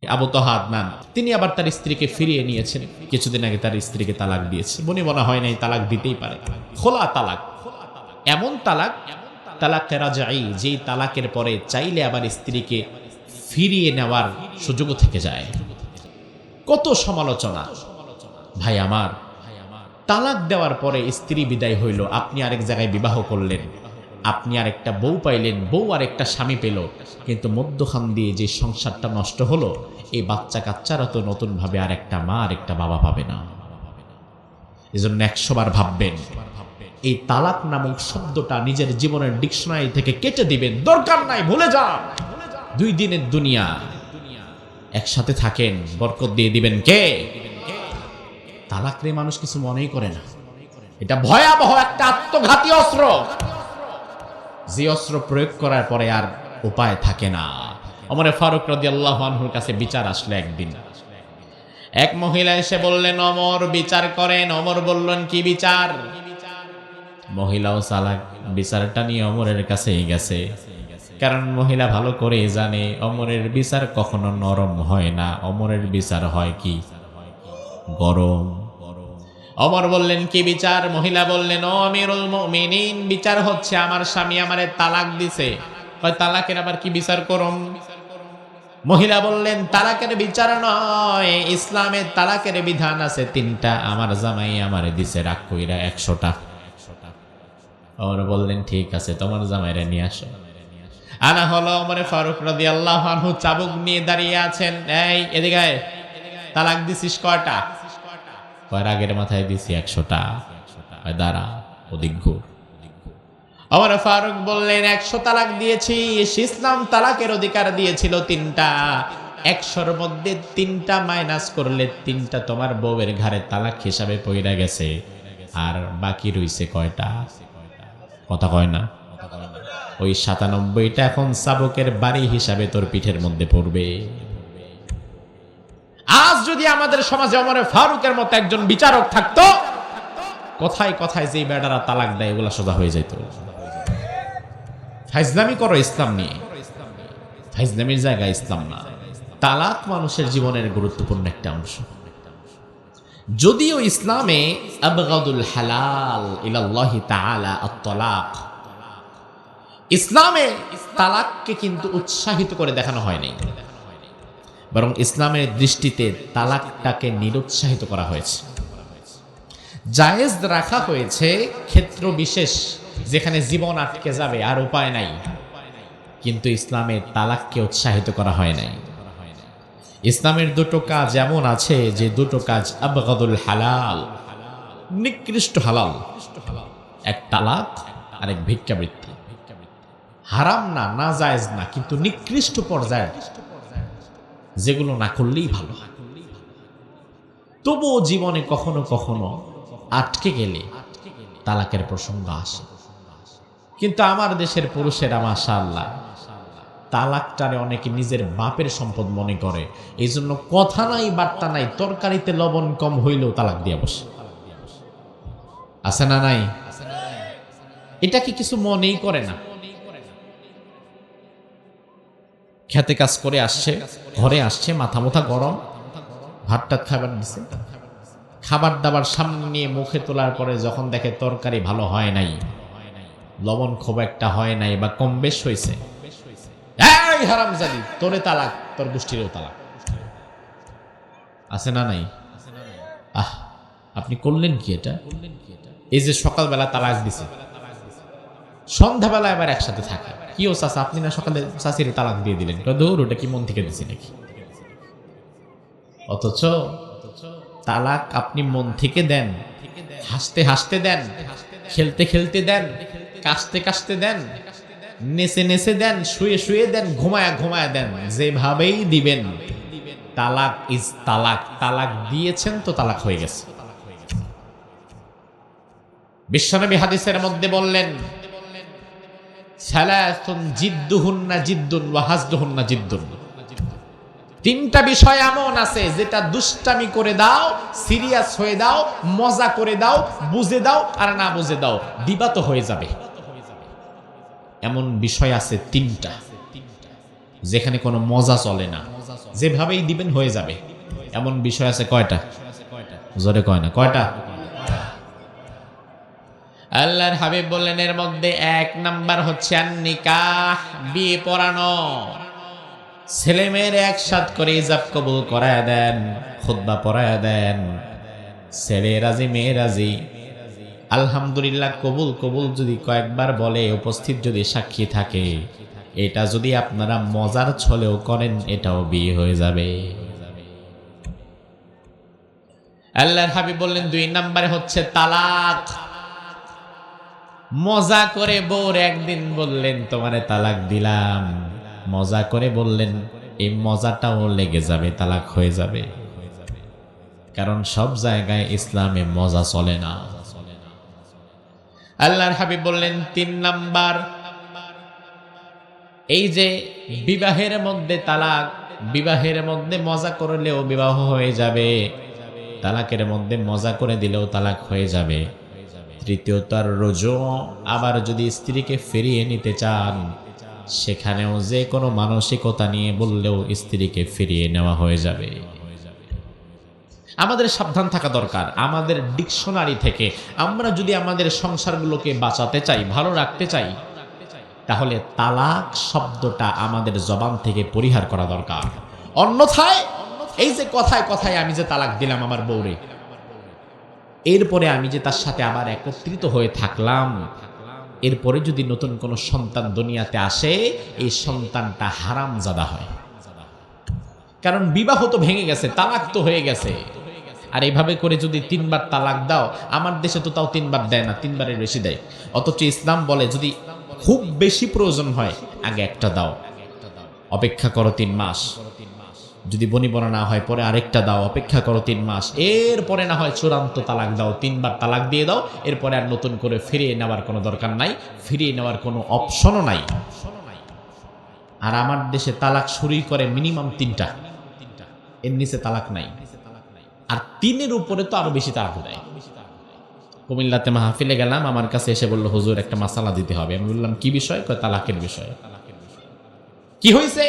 আবু তহা আদনান তিনি আবার তার স্ত্রীকে ফিরিয়ে নিয়েছেন। কিছুদিন আগে তার স্ত্রীকে তালাক দিয়েছে, মনে মনে হয় নাই তালাক দিতেই পারে। খোলা তালাক, এমন তালাক, তালাকে রাজাই, যেই তালাকের পরে চাইলে আবার স্ত্রীকে ফিরিয়ে নেওয়ার সুযোগও থেকে যায়। কত সমালোচনা ভাই আমার। তালাক দেওয়ার পরে স্ত্রী বিদায় হইল, আপনি আরেক জায়গায় বিবাহ করলেন, আপনি আরেকটা বউ পাইলেন, বউ আরেকটা স্বামী পেল, কিন্তু মধ্যখান দিয়ে যে সংসারটা নষ্ট হলো, এই বাচ্চা কাচ্চারা তো নতুন ভাবে আরেকটা মা আরেকটা বাবা পাবে না। এজন্য 100 বার ভাববেন, এই তালাক নামক শব্দটা নিজের জীবনের ডিকশনারি থেকে কেটে দিবেন, দরকার নাই, ভুলে যান। 2 দিনের দুনিয়া, একসাথে থাকেন, বরকত দিয়ে দিবেন কে? তালাক রে মানুষ কিছু মনেই করে না। এটা ভয়াবহ একটা আত্মঘাতী অস্ত্র, যে অস্ত্র প্রয়োগ করার পরে আর উপায় থাকে না। ওমর ফারুক রাদিয়াল্লাহু আনহুর কাছে বিচার আসলে একদিন, এক মহিলা এসে বললেন, ওমর বিচার করেন। ওমর বললেন, কি বিচার? মহিলাও চালাক, বিচারটা নিয়ে ওমরের কাছেই গেছে। কারণ মহিলা ভালো করে জানে ওমরের বিচার কখনো নরম হয় না, ওমরের বিচার হয় কি? গরম। ওমর বললেন, কি বিচার? মহিলা বললেন, ও আমিরুল মুমিনিন, বিচার হচ্ছে আমার স্বামী আমারে তালাক দিছে। কয়, তালাকের আবার কি বিচার করুম? মহিলা বললেন, তালাকের বিচার নয়, ইসলামে তালাকের বিধান আছে 3টা, আমার জামাই আমারে দিছে রাগ কইরা 100টা। ওমর বললেন, ঠিক আছে, তোমার জামাইরা নিয়ে আসো। আনা হলো। ওমর ফারুক রাদিয়াল্লাহু আনহু চাবুক নিয়ে দাঁড়িয়ে আছেন। এই এদিকে আয়, তালাক দিছিস কয়টা? কয়, রাগের মাথায় দিছি 100টা। দাঁড়া, ওদিক ঘুর। ওমর ফারুক বললেন, 100 তালাক দিয়েছি, ইসলাম তালাকের অধিকার দিয়েছিল 3টা, 100-র মধ্যে 3টা মাইনাস করলে 3টা তোমার বউয়ের ঘাড়ে তালাক হিসাবে পইরা গেছে, আর বাকি রইছে কয়টা? কথা কয় না। ওই 97টা এখন চাবুকের বাড়ি হিসাবে তোর পিঠের মধ্যে পড়বে। আজ যদি আমাদের সমাজে ওমর ফারুকের মতো একজন বিচারক থাকতো, কথায় কথায় যে বেটারা তালাক দেয় এগুলা সোজা হয়ে যেত। ফাইজলামি করো ইসলাম নিয়ে, ফাইজলামির জায়গায় ইসলাম না। তালাক মানুষের জীবনের গুরুত্বপূর্ণ একটা অংশ। যদিও ইসলামে আবগাদুল হালাল ইলাল্লাহি তাআলা আত-তালাক, ইসলামে তালাককে কিন্তু উৎসাহিত করে দেখানো হয়নি, বরং ইসলামের দৃষ্টিতে তালাকটাকে নিরুৎসাহিত করা হয়েছে। জায়েজ রাখা হয়েছে ক্ষেত্র বিশেষ, যেখানে জীবন আটকে যাবে আর উপায় নাই, কিন্তু ইসলামে তালাককে উৎসাহিত করা হয় নাই। ইসলামের 2টো কাজ এমন আছে যে 2টো কাজ আবগাদুল হালাল, নিকৃষ্ট হালাল, এক তালাক আর এক ভিক্ষাবৃত্তি। হারাম না, না জায়েজ না, কিন্তু নিকৃষ্ট পর্যায়ে, যেগুলো না করলেই ভালো। তবুও জীবনে কখনো কখনো আটকে গেলে তালাকের প্রসঙ্গ আসে। কিন্তু আমার দেশের পুরুষেরা মাশাআল্লাহ তালাকটারে অনেকে নিজের বাপের সম্পদ মনে করে, এই জন্য কথা নাই বার্তা নাই, তরকারিতে লবণ কম হইলেও তালাক দিয়ে বসে। আছে না নাই? এটা কি কিছু মনেই করে না। খেতে কাজ করে আসছে, ঘরে আসছে, মাথা মোথা গরম, ভাতটা খাবার দিছে, খাবার দাবার সামনে নিয়ে মুখে তোলার পরে যখন দেখে তরকারি ভালো হয় নাই, লবণ খুব একটা হয় নাই বা কম বেশ হয়েছে, এই হারামজাদি, তোরে তালাক, তোর গোষ্ঠীরও তালাক। আছে না নাই? আহ, আপনি করলেন কি এটা? এই যে সকালবেলা তালাক দিছে, সন্ধ্যাবেলা এবার একসাথে থাকে, কি ও চাচা, আপনি না সকালে চাচির তালাক দিয়ে দিলেন, দৌড়, ওটা কি মন থেকে দিছি নাকি? অথচ তালাক আপনি মন থেকে দেন, হাসতে হাসতে দেন, খেলতে খেলতে দেন, কাশতে কাশতে দেন, নেচে নেচে দেন, শুয়ে শুয়ে দেন, ঘুমায়া ঘুমায়া দেন, যেভাবেই দিবেন, তালাক ইজ তালাক। তালাক দিয়েছেন তো তালাক হয়ে গেছে। বিশ্বনবী হাদিসের মধ্যে বললেন, সালাসুন জিদ্দুহুন্না জিদ্দুন ওয়া হাজদুহুন্না জিদ্দুন। 3টা বিষয় এমন আছে যেটা দুষ্টামি করে দাও, সিরিয়াস হয়ে দাও, মজা করে দাও, বুঝে দাও, আর না বুঝে দাও, দিবা তো হয়ে যাবে। এমন বিষয় আছে 3টা, যেখানে কোনো মজা চলে না, যেভাবেই দিবেন হয়ে যাবে, এমন বিষয় আছে কয়টা? জোরে কয় না, কয়টা? আল্লাহর হাবিব বললেন এর মধ্যে 1 নাম্বার হচ্ছে নিকাহ, বিয়ে পড়ানো। ছেলে মেয়ের একসাথ করে ইজাব কবুল করায় দেন, খুতবা পড়ায় দেন, ছেলে রাজি মেয়ে রাজি, আলহামদুলিল্লাহ কবুল কবুল যদি কয়েকবার বলে, উপস্থিত যদি সাক্ষী থাকে, এটা যদি আপনারা মজার ছলেও করেন এটাও বিয়ে হয়ে যাবে। আল্লাহর হাবিব বললেন 2 নম্বরে হচ্ছে তালাক। মজা করে বউর একদিন বললেন তোমারে তালাক দিলাম, মজা করে বললেন, এই মজাটাও লেগে যাবে, তালাক হয়ে যাবে। কারণ সব জায়গায় ইসলামে মজা চলে না। আল্লাহর হাবিব বললেন 3 নাম্বার, এই যে বিবাহের মধ্যে তালাক, বিবাহের মধ্যে মজা করলেও বিবাহ হয়ে যাবে, তালাকের মধ্যে মজা করে দিলেও তালাক হয়ে যাবে। তৃতীয়ত আর রুজু, আবার যদি স্ত্রীকে ফিরিয়ে নিতে চান, সেখানেও যে কোনো মানসিকতা নিয়ে বললেও স্ত্রীকে ফিরিয়ে নেওয়া হয়ে যাবে। আমাদের সাবধান থাকা দরকার। আমাদের ডিকশনারি থেকে আমরা যদি আমাদের সংসারগুলোকে বাঁচাতে চাই, ভালো রাখতে চাই, তাহলে তালাক শব্দটা আমাদের জবান থেকে পরিহার করা দরকার। অন্যথায় এই যে কথায় কথায় আমি যে তালাক দিলাম আমার বউরে, এরপরে আমি যে তার সাথে আবার একত্রিত হয়ে থাকলাম, এরপরে যদি নতুন কোনো সন্তান দুনিয়াতে আসে, এই সন্তানটা হারামজাদা হয়। কারণ বিবাহ তো ভেঙে গেছে, তালাক তো হয়ে গেছে। আর এইভাবে করে যদি 3 বার তালাক দাও, আমার দেশে তো তাও 3 বার দেয় না, 3 বারের বেশি দেয়। অথচ ইসলাম বলে যদি খুব বেশি প্রয়োজন হয় আগে একটা দাও, অপেক্ষা করো 3 মাস, যদি বনিবনা না হয় পরে আরেকটা দাও, অপেক্ষা করো 3 মাস, এরপরে না হয় চূড়ান্ত তালাক দাও, 3 বার তালাক দিয়ে দাও, এরপরে আর নতুন করে ফিরিয়ে নেওয়ার কোনো দরকার নাই, ফিরিয়ে নেওয়ার কোনো অপশনও নাই। আর আমার দেশে তালাক শুরুই করে মিনিমাম 3টা, এর নিচে তালাক নাই। আর 3-এর উপরে তো আরো বেশি তালাক দেয়। কুমিল্লাতে মাহফিলে গেলাম, আমার কাছে এসে বলল হুজুর একটা মাসালা দিতে হবে। আমি বললাম কি বিষয়? কয় তালাকের বিষয়। কি হয়েছে?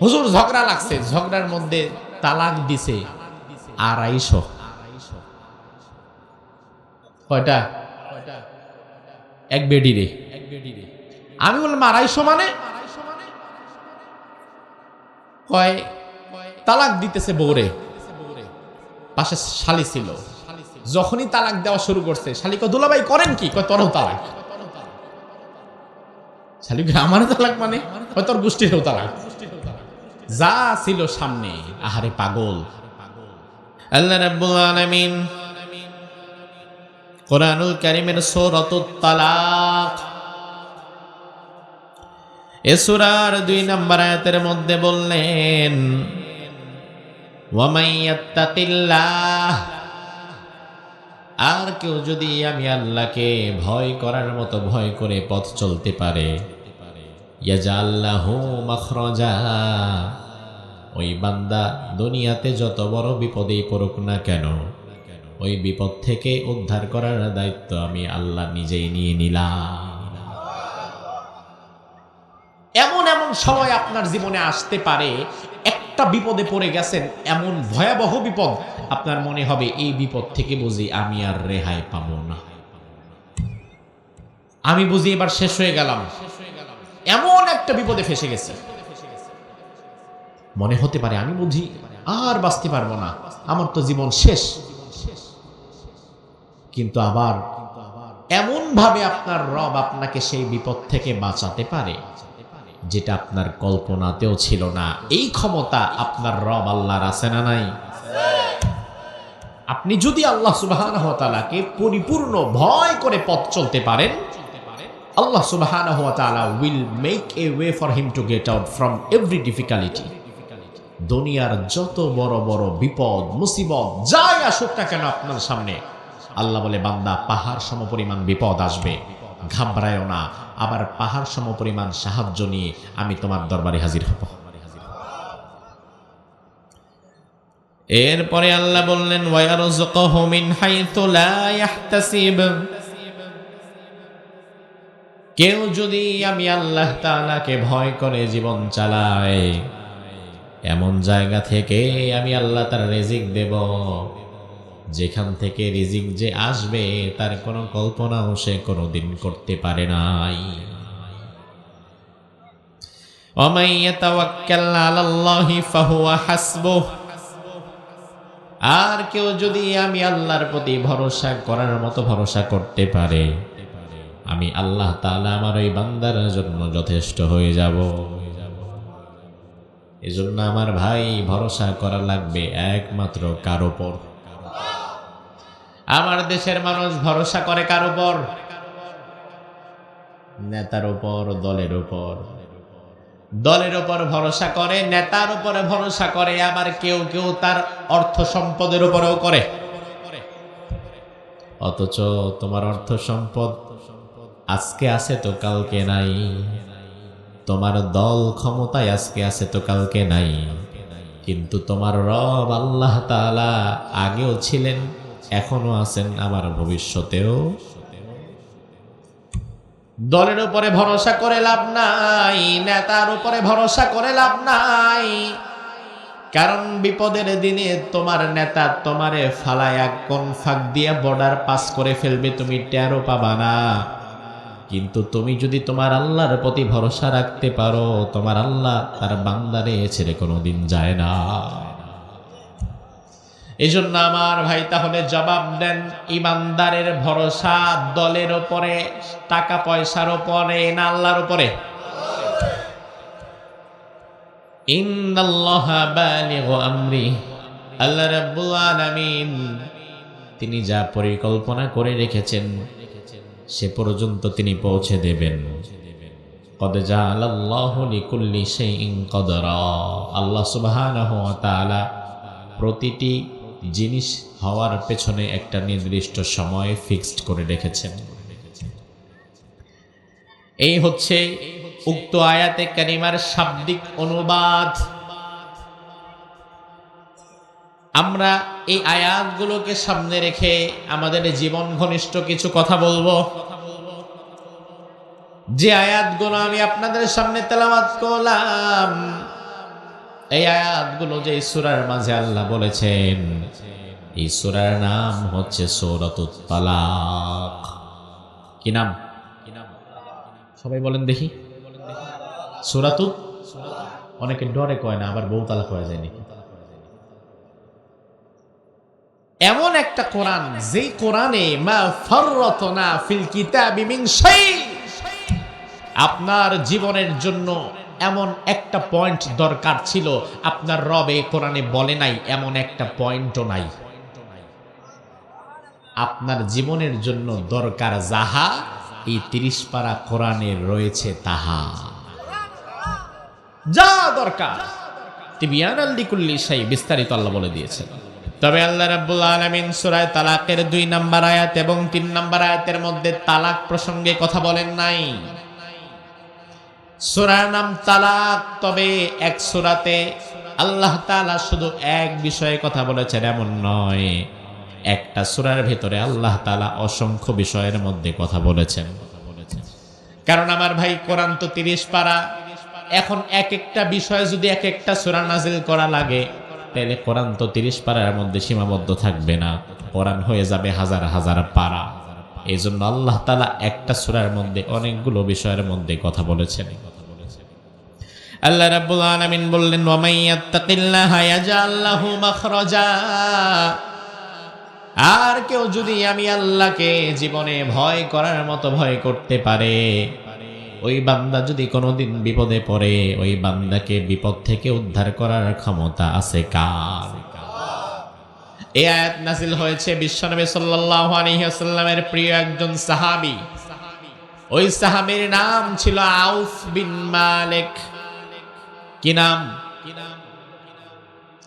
হুজুর ঝগড়া লাগছে, ঝগড়ার মধ্যে তালাক দিছে 250। কয়টা? এক বেডি রে। আমি বললাম 250 মানে? কয় তালাক দিতেছে বউরে, পাশে শালি ছিল, যখনই তালাক দেওয়া শুরু করছে, শালি কয় দুলাভাই করেন কি? কয় তোরও তালাক। শালি আমারও তালাক মানে? কয় তোর গোষ্ঠীরও তালাক। যা ছিল সামনে, আহারে পাগল। আল্লাহ রাব্বুল আলামিন কোরআনুল কারীমের সূরাতুত তালাক এই সূরার 2 নম্বর আয়াতের মধ্যে বললেন ওয়া মাইয়াত্তাকিল্লাহ, আর কেউ যদি আমি আল্লাহকে ভয় করার মতো ভয় করে পথ চলতে পারে, ইয়াজআল লাহু মাখরাজা, ওই বান্দা দুনিয়াতে যত বড় বিপদেই পড়ুক না কেন, ওই বিপদ থেকে উদ্ধার করার দায়িত্ব আমি আল্লাহ নিজেই নিয়ে নিলাম। এমন এমন সময় আপনার জীবনে আসতে পারে, একটা বিপদে পড়ে গেছেন, এমন ভয়াবহ বিপদ, আপনার মনে হবে এই বিপদ থেকে বুঝি আমি আর রেহাই পাবো না, আমি বুঝি এবার শেষ হয়ে গেলাম। এমন একটা বিপদে ফেসে গেছে, মনে হতে পারে আমি বুঝি আর বাঁচতে পারবো না, আমার তো জীবন শেষ। কিন্তু আবার এমন ভাবে আপনার রব আপনাকে সেই বিপদ থেকে বাঁচাতে পারে যেটা আপনার কল্পনাতেও ছিল না। এই ক্ষমতা আপনার রব আল্লাহর আছে না নাই? আপনি যদি আল্লাহ সুবহানাহু ওয়া তাআলাকে পরিপূর্ণ ভয় করে পথ চলতে পারেন, আল্লাহ সুবহানাহু ওয়া তাআলা will make a way for him to get out from every difficulty। দুনিয়ার যত বড় বড় বিপদ মুসিবত যাই আসুক না কেন আপনার সামনে, আল্লাহ বলে বান্দা পাহাড় সমপরিমাণ বিপদ আসবে, ঘাবড়ায়ও না, আবার পাহাড় সমপরিমাণ সাহায্য নিয়ে আমি তোমার দরবারে হাজির হব। এরপরে আল্লাহ বললেন ওয়ায়ারযুকুহু মিন হাইথু লা ইয়াহতাসিব, কেউ যদি আমি আল্লাহ তাআলাকে ভয় করে জীবন চালায়, এমন জায়গা থেকে আমি আল্লাহ তার রিজিক দেব যেখান থেকে রিজিক যে আসবে তার কোনো কল্পনাও সে কোনোদিন করতে পারে নাই। ওয়ামান ইয়াতাওয়াক্কাল আলাল্লাহি ফাহুয়া হাসবুহ, আর কেউ যদি আমি আল্লাহর প্রতি ভরসা করার মতো ভরসা করতে পারে, আমি আল্লাহ তাআলা আমার ওই বান্দার জন্য যথেষ্ট হয়ে যাব। এজন্য আমার ভাই, ভরসা করা লাগবে একমাত্র কার উপর? আমার দেশের মানুষ ভরসা করে কার উপর? নেতার উপর, দলের উপর। দলের উপর ভরসা করে, নেতার উপরে ভরসা করে, আবার কেউ কেউ তার অর্থ সম্পদের উপরেও করে। অথচ তোমার অর্থ সম্পদ আজকে আছে তো কালকে নাই, তোমার দল ক্ষমতায় আজকে আছে তো কালকে নাই, কিন্তু তোমার রব আল্লাহ তাআলা আগেও ছিলেন, এখনো আছেন, আমার ভবিষ্যতেও। দলের উপরে ভরসা করে লাভ নাই, নেতার উপরে ভরসা করে লাভ নাই, কারণ বিপদের দিনে তোমার নেতা তোমারে ফালায়া কোন ফাঁক দিয়ে বর্ডার পাস করে ফেলবে তুমি টেরও পাবা না। কিন্তু তুমি যদি তোমার আল্লাহর প্রতি ভরসা রাখতে পারো, তোমার আল্লাহ তার বান্দারে ছেড়ে কোনোদিন যায় না। এজন্য আমার ভাই, তাহলে জবাব দেন, ইমানদারের ভরসা দলের উপরে, টাকা পয়সার উপরে, না আল্লাহর উপরে? ইন্নাল্লাহা বালিগু আমরি, আল্লাহ রাব্বুল আলামিন তিনি যা পরিকল্পনা করে রেখেছেন সে পর্যন্ত তিনি পৌঁছে দেবেন। কদ জাআলাল্লাহু লিকুল্লি শাইইন কদরা, আল্লাহ সুবহানাহু ওয়া তাআলা প্রতিটি জিনিস হওয়ার পেছনে একটা নির্দিষ্ট সময় ফিক্সড করে রেখেছেন। এই হচ্ছে উক্ত আয়াতে কারিমার শাব্দিক অনুবাদ। আমরা এই আয়াতগুলোকে সামনে রেখে আমাদের জীবন ঘনিষ্ঠ কিছু কথা বলবো। যে আয়াতগুলো আমি আপনাদের সামনে তেলাওয়াত করলাম, এই আয়াতগুলো যে সূরার মাঝে আল্লাহ বলেছেন, এই সূরার নাম হচ্ছে সূরাতুত তালাক। কি নাম? সবাই বলেন দেখি। সূরাতুত, অনেকে ডরে কয় না, আবার বউ তালাক হয়ে যায় নাকি। এমন একটা কোরআন, যেই কোরআনে মা ফাররাতনা ফিল কিতাবি মিন শাই, আপনার জীবনের জন্য এমন একটা পয়েন্ট দরকার ছিল, আপনার রব এই কোরআনে বলে নাই, এমন একটা পয়েন্টও নাই। আপনার জীবনের জন্য দরকার যাহা, এই 30 পারা কোরআনে রয়েছে তাহা। যা দরকার তিবিয়ানাল লিকুল্লি শাই, বিস্তারিত আল্লাহ বলে দিয়েছেন। তবে আল্লাহ রাব্বুল আলামিন সূরা তালাকের 2 নম্বর আয়াত এবং 3 নম্বর আয়াতের মধ্যে তালাক প্রসঙ্গে কথা বলেন নাই। সূরার নাম তালাক, তবে এক সূরাতে আল্লাহ তাআলা শুধু এক বিষয়ে কথা বলেছেন এমন নয়, একটা সূরার ভিতরে আল্লাহ তাআলা অসংখ্য বিষয়ের মধ্যে কথা বলেছেন। কারণ আমার ভাই, কোরআন তো 30 পারা, এখন এক একটা বিষয় যদি এক একটা সূরা নাজিল করা লাগে, তাহলে কোরআন তো 30 পারার মধ্যে সীমাবদ্ধ থাকবে না, কোরআন হয়ে যাবে হাজার হাজার পারা। এই জন্য আল্লাহ তাআলা একটা সূরার মধ্যে অনেকগুলো বিষয়ের মধ্যে কথা বলেছেন। আল্লাহ রাব্বুল আলামিন বললেন, ওয়া মান ইয়াত্তাকিল্লাহা ইয়াজআল লাহু মাখরাজা, আর কেউ যদি আমি আল্লাহকে জীবনে ভয় করার মতো ভয় করতে পারে, ওই বান্দা যদি কোনোদিন বিপদে পড়ে, ওই বান্দাকে বিপদ থেকে উদ্ধার করার ক্ষমতা আছে কার? এই আয়াত নাযিল হয়েছে বিশ্বনবী সাল্লাল্লাহু আলাইহি ওয়াসাল্লামের প্রিয় একজন সাহাবী। ওই সাহাবীর নাম ছিল আউফ বিন মালিক। কি নাম?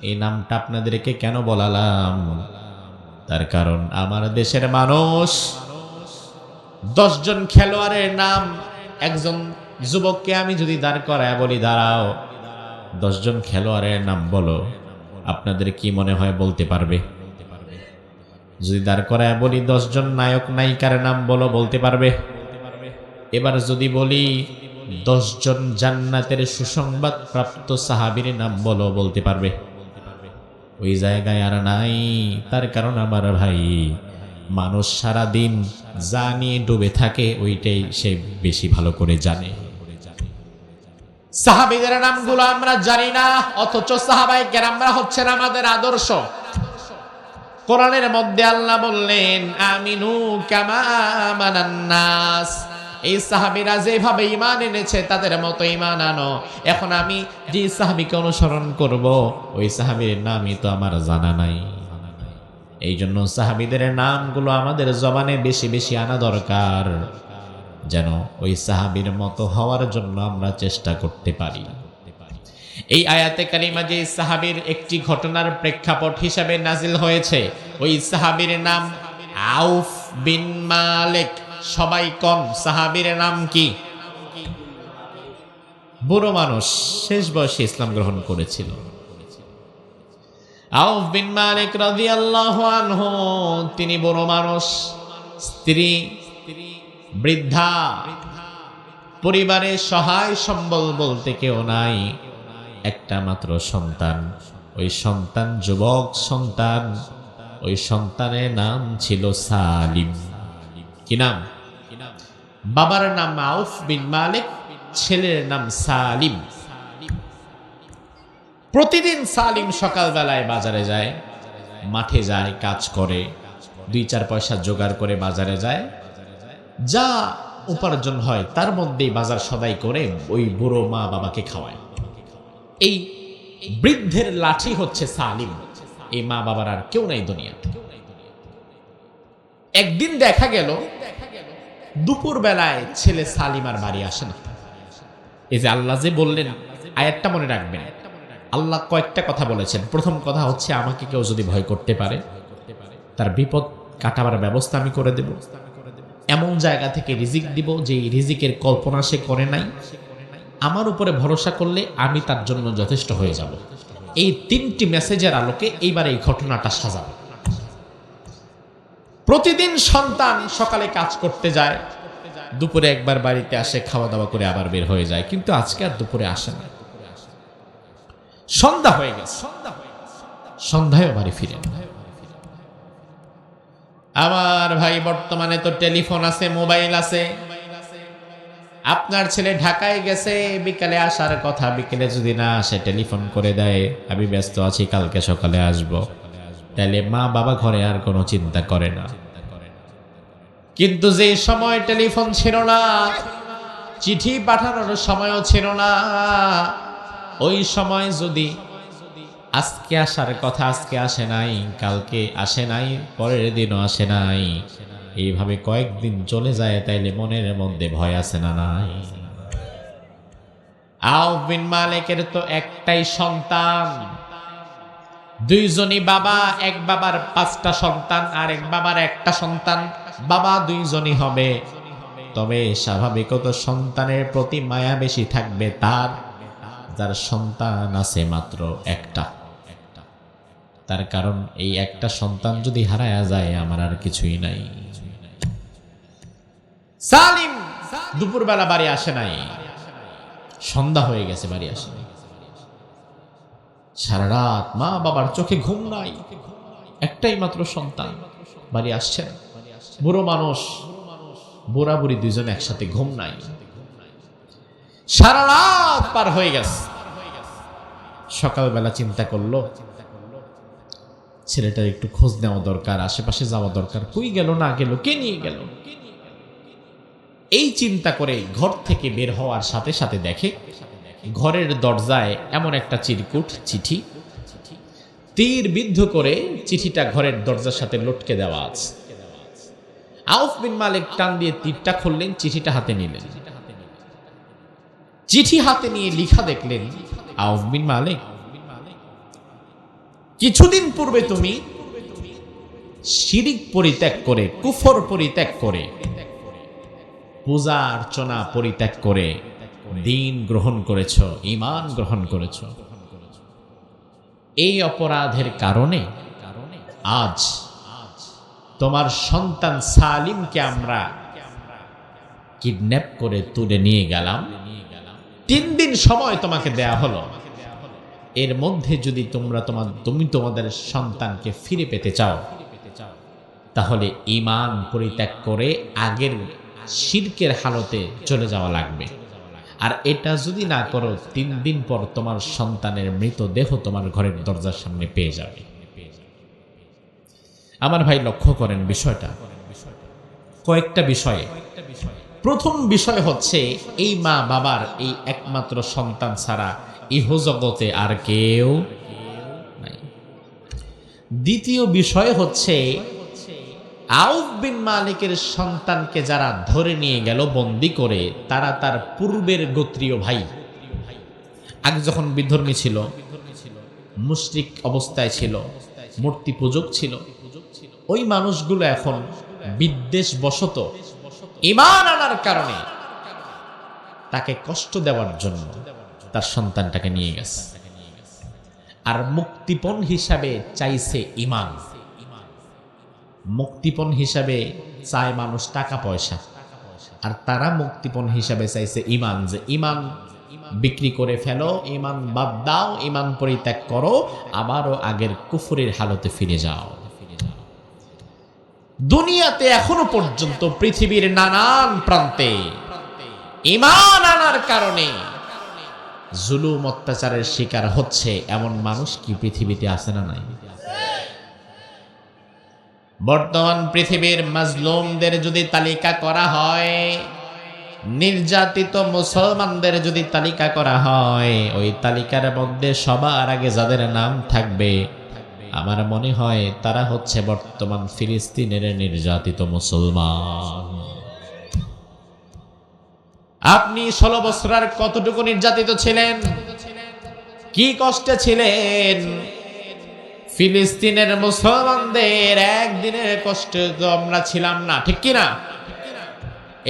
এই নামটা আপনাদেরকে কেন বলালাম? তার কারণ আমার দেশের মানুষ 10 জন খেলোয়াড়ের নাম, একজন যুবককে আমি যদি দাঁড় করায় বলি, দাঁড়াও 10 জন খেলোয়াড়ের নাম বলো, আপনাদের কি মনে হয় বলতে পারবে? যদি দাঁড় করায় বলি 10 জন নায়ক নায়িকার নাম বলো, বলতে পারবে? এবার যদি বলি 10 জন জান্নাতের সুসংবাদ প্রাপ্ত সাহাবীর নাম বলো, বলতে পারবে? ওই জায়গায় আর নাই। তার কারণ আমার ভাই, মানুষ সারাদিন যা নিয়ে ডুবে থাকে ওইটাই সে বেশি ভালো করে জানে। সাহাবীদের নামগুলো আমরা জানি না, অথচ সাহাবায়ে কেরামরা হচ্ছেন আমাদের আদর্শ। কোরআনের মধ্যে আল্লাহ বললেন, আমিনু কামা আমানান নাস। এই সাহাবীরা যেভাবে ঈমান এনেছে তাদের মতো ঈমান আনো। এখন আমি যে সাহাবীকে অনুসরণ করব, ওই সাহাবীর নামই তো আমার জানা নাই। এই জন্য সাহাবীদের নামগুলো আমাদের জবানে বেশি বেশি আনা দরকার, যেন ওই সাহাবীর মতো হওয়ার জন্য আমরা চেষ্টা করতে পারি। এই আয়াতে কারিমা যে সাহাবীর একটি ঘটনার প্রেক্ষাপট হিসাবে নাজিল হয়েছে, ওই সাহাবীর নাম আউফ বিন মালিক। সবাই কোন সাহাবীর নাম কি? বুড়ো মানুষ, শেষ বয়সে ইসলাম গ্রহণ করেছিল। আউফ বিন মালিক রাদিয়াল্লাহু আনহু, তিনি বুড়ো মানুষ, স্ত্রী বৃদ্ধা, পরিবারে সহায় সম্বল বলতে কেউ নাই, একটা মাত্র সন্তান। ওই সন্তান যুবক সন্তান, ওই সন্তানের নাম ছিল সালিম। কি নাম? বাবার নাম আউফ বিন মালিক, ছেলের নাম সালিম। প্রতিদিন সালিম সকালবেলায় বাজারে যায়, মাঠে যায়, কাজ করে, 2-4 পয়সা জোগাড় করে বাজারে যায়, যা উপার্জন হয় তার মধ্যেই বাজার সদাই করে ওই বুড়ো মা বাবাকে খাওয়ায়। এই বৃদ্ধের লাঠি হচ্ছে সালিম। এই মা বাবার আর কেউ নাই দুনিয়াতে। একদিন দেখা গেল দুপুর বেলায় ছেলে সালিম আর বাড়ি আসে না। এই যে আল্লাহ যে বললেন, আয়াতটা মনে রাখবেন, আল্লাহ কয়েকটা কথা বলেছেন। প্রথম কথা হচ্ছে, আমাকে কেউ যদি ভয় করতে পারে তার বিপদ কাটাবার ব্যবস্থা আমি করে দেব। এমন জায়গা থেকে রিজিক দিব যে রিজিকের কল্পনা সে করে নাই। আমার উপরে ভরসা করলে আমি তার জন্য যথেষ্ট হয়ে যাব। এই 3টি মেসেজের আলোকে এইবার এই ঘটনাটা সাজাবে। প্রতিদিন সন্তান সকালে কাজ করতে যায়, দুপুরে একবার বাড়িতে আসে, খাওয়া দাওয়া করে আবার বের হয়ে যায়, কিন্তু আজকে আর দুপুরে আসে না। সন্ধ্যা হয়ে গেছে, সন্ধ্যায় বাড়ি ফিরে। আমার ভাই, বর্তমানে তো টেলিফোন আছে, মোবাইল আছে। আপনার ছেলে ঢাকায় গেছে, বিকালে আসার কথা, বিকেলে যদি না আসে টেলিফোন করে দেয়, আমি ব্যস্ত আছি, কালকে সকালে আসব। তাহলে মা বাবা ঘরে আর কোনো চিন্তা করে না। কিন্তু যে সময় টেলিফোন ছিল না, চিঠি পাঠানোর সময়ও ছিল না, ওই সময় যদি আজকে আসার কথা আজকে আসে নাই, কালকে আসে নাই, পরের দিনও আসে নাই, এইভাবে কয়েকদিন চলে যায়, তাইলে মনের মধ্যে ভয় আছে না নাই? আউফ বিন মালিকের তো একটাই সন্তান, 2 জনই বাবা, এক বাবার 5টা সন্তান আর এক বাবার একটা সন্তান, বাবা 2 জনই হবে। তবে স্বাভাবিকত সন্তানের প্রতি মায়া বেশি থাকবে তার, যার সন্তান আছে মাত্র একটা। তার কারণ এই একটা সন্তান যদি হারায়া যায়, আমার আর কিছুই নাই। সালিম দুপুরবেলা বাড়ি আসে নাই, সন্ধ্যা হয়ে গেছে, বাড়ি আসে নাই। সারা রাত মা বাবার চোখে ঘুম নাই, একটাই মাত্র সন্তান, বাড়ি আসছে না। বুড়ো মানুষ, বুড়া বুড়ি 2 জন একসাথে, ঘুম নাই। সারা রাত পার হয়ে গেছে। সকালবেলা চিন্তা করলো, ছেলেটার একটু খোঁজ নেওয়া দরকার, আশেপাশে যাওয়া দরকার, কই গেল না গেল, কে নিয়ে গেল। এই চিন্তা করে ঘর থেকে বের হওয়ার সাথে সাথে দেখে ঘরের দরজায় এমন একটা চিরকুট চিঠি, তীর বিদ্ধ করে চিঠিটা ঘরের দরজার সাথে লটকে দেওয়া আছে। আউফ বিন মালিক টান দিয়ে তীরটা খুললেন, চিঠিটা হাতে নিলেন। চিঠি হাতে নিয়ে লিখা দেখলেন, আউফ বিন মালিক, কিছুদিন পূর্বে তুমি শিরিক পরিত্যাগ করে, কুফর পরিত্যাগ করে, পূজা অর্চনা পরিত্যাগ করে দ্বীন গ্রহণ করেছ, ঈমান গ্রহণ করেছ। এই অপরাধের কারণে আজ তোমার সন্তান সালিমকে আমরা কিডন্যাপ করে তুলে নিয়ে গেলাম, 3 দিন সময় তোমাকে দেয়া হলো, এর মধ্যে যদি তুমি তোমাদের সন্তানকে ফিরে পেতে চাও, তাহলে ঈমান পরিত্যাগ করে আগের শিরকের হালতে চলে যাওয়া লাগবে। আর এটা যদি না করো, 3 দিন পর তোমার সন্তানের মৃতদেহ তোমার ঘরের দরজার সামনে পেয়ে যাবে। আমার ভাই লক্ষ্য করেন বিষয়টা, কয়েকটা বিষয়ে। প্রথম বিষয় হচ্ছে এই মা বাবার এই একমাত্র সন্তান ছাড়া ইহজগতে আর কেউ নাই। দ্বিতীয় বিষয় হচ্ছে আউফ বিন মালিকের সন্তানকে যারা ধরে নিয়ে গেল বন্দি করে, তারা তার পূর্বের গোত্রীয় ভাই। আগে যখন বিধর্মী ছিল, মুশরিক অবস্থায় ছিল, মূর্তি পূজক ছিল, ওই মানুষগুলো এখন বিদ্বেষবশত ঈমান আনার কারণে তাকে কষ্ট দেওয়ার জন্য তার সন্তানটাকে নিয়ে গেছে। আর মুক্তিপণ হিসাবে চাইছে ঈমান। মুক্তিপণ হিসাবে চায় মানুষ টাকা পয়সা, আর তারা মুক্তিপণ হিসাবে চাইছে ঈমান, যে ঈমান বিক্রি করে ফেলো, ঈমান বাদ দাও, ঈমান পরিত্যাগ করো, আবারও আগের কুফরের হালতে ফিরে যাও। দুনিয়াতে এখনো পর্যন্ত পৃথিবীর নানান প্রান্তে ঈমান আনার কারণে জুলুম অত্যাচারের শিকার হচ্ছে এমন মানুষ কি পৃথিবীতে আছে না নাই? বর্তমান পৃথিবীর মাজলুমদের যদি তালিকা করা হয়, নির্যাতিত মুসলমানদের যদি তালিকা করা হয়, ওই তালিকার মধ্যে সবার আগে যাদের নাম থাকবে, আমার মনে হয় তারা হচ্ছে বর্তমান ফিলিস্তিনের নির্যাতিত মুসলমান। আপনি 16 বছর আর কতটুকু নির্যাতিত ছিলেন, কি কষ্টে ছিলেন? ফিলিস্তিনের মুসলমানদের একদিনের কষ্ট তো আমরা ছিলাম না, ঠিক কিনা?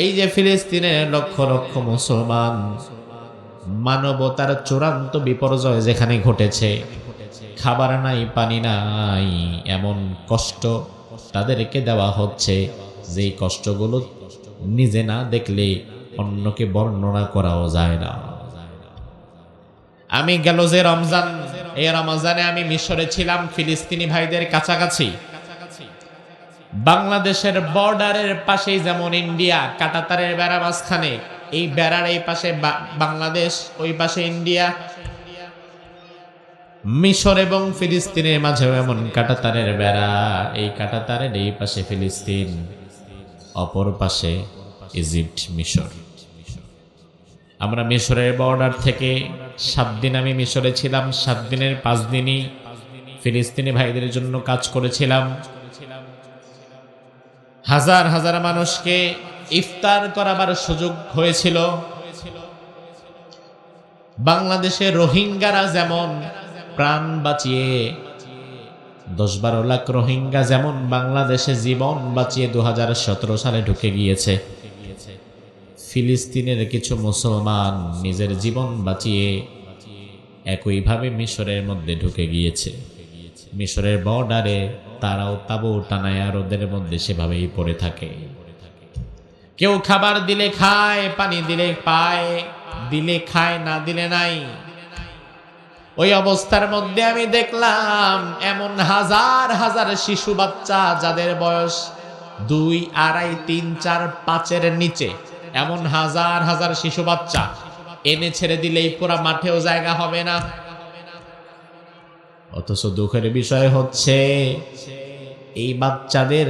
এই যে ফিলিস্তিনের লক্ষ লক্ষ মুসলমান, মানবতার চূড়ান্ত বিপর্যয় যেখানে ঘটেছে, খাবার নাই, পানি নাই, এমন কষ্ট তাদেরকে দেওয়া হচ্ছে, যেই কষ্টগুলো নিজে না দেখলে অন্যকে বর্ণনা করাও যায় না। আমি গেল যে রমজান, এই রমজানে আমি মিশরে ছিলাম, ফিলিস্তিনি ভাইদের কাছাকাছি। বাংলাদেশের বর্ডারের পাশেই যেমন ইন্ডিয়া, কাঁটাতারের বেড়া মাঝখানে, এই বেড়ার এই পাশে বাংলাদেশ, ওই পাশে ইন্ডিয়া। মিশর এবং ফিলিস্তিনের মাঝেও এমন কাঁটাতারের বেড়া, এই কাঁটাতারের এই পাশে ফিলিস্তিন, অপর পাশে ইজিপ্ট, মিশর। আমরা মিশরের বর্ডার থেকে 7 দিন আমি মিশরে ছিলাম, 7 দিনের 5 দিনই ফিলিস্তিনি ভাইদের জন্য কাজ করেছিলাম। হাজার হাজার মানুষকে ইফতার করাবার সুযোগ হয়েছিল। বাংলাদেশের রোহিঙ্গারা যেমন প্রাণ বাঁচিয়ে, 10-12 লাখ রোহিঙ্গা যেমন বাংলাদেশে জীবন বাঁচিয়ে 2017 সালে ঢুকে গিয়েছে, ফিলিস্তিনের কিছু মুসলমান নিজের জীবন বাঁচিয়ে একইভাবে মিশরের মধ্যে ঢুকে গিয়েছে। মিশরের বর্ডারে তারাও তাবু টানায় আর ওদের মধ্যে সেভাবেই পড়ে থাকে। কেউ খাবার দিলে খায়, পানি দিলে পায়, দিলে খায়, না দিলে নাই। ওই অবস্থার মধ্যে আমি দেখলাম এমন হাজার হাজার শিশু বাচ্চা, যাদের বয়স 2, 2.5, 3, 4, 5-এর নিচে, এমন হাজার হাজার শিশু বাচ্চা এনে ছেড়ে দিলেই পুরা মাঠেও জায়গা হবে না। অথচ দুঃখের বিষয় হচ্ছে এই বাচ্চাদের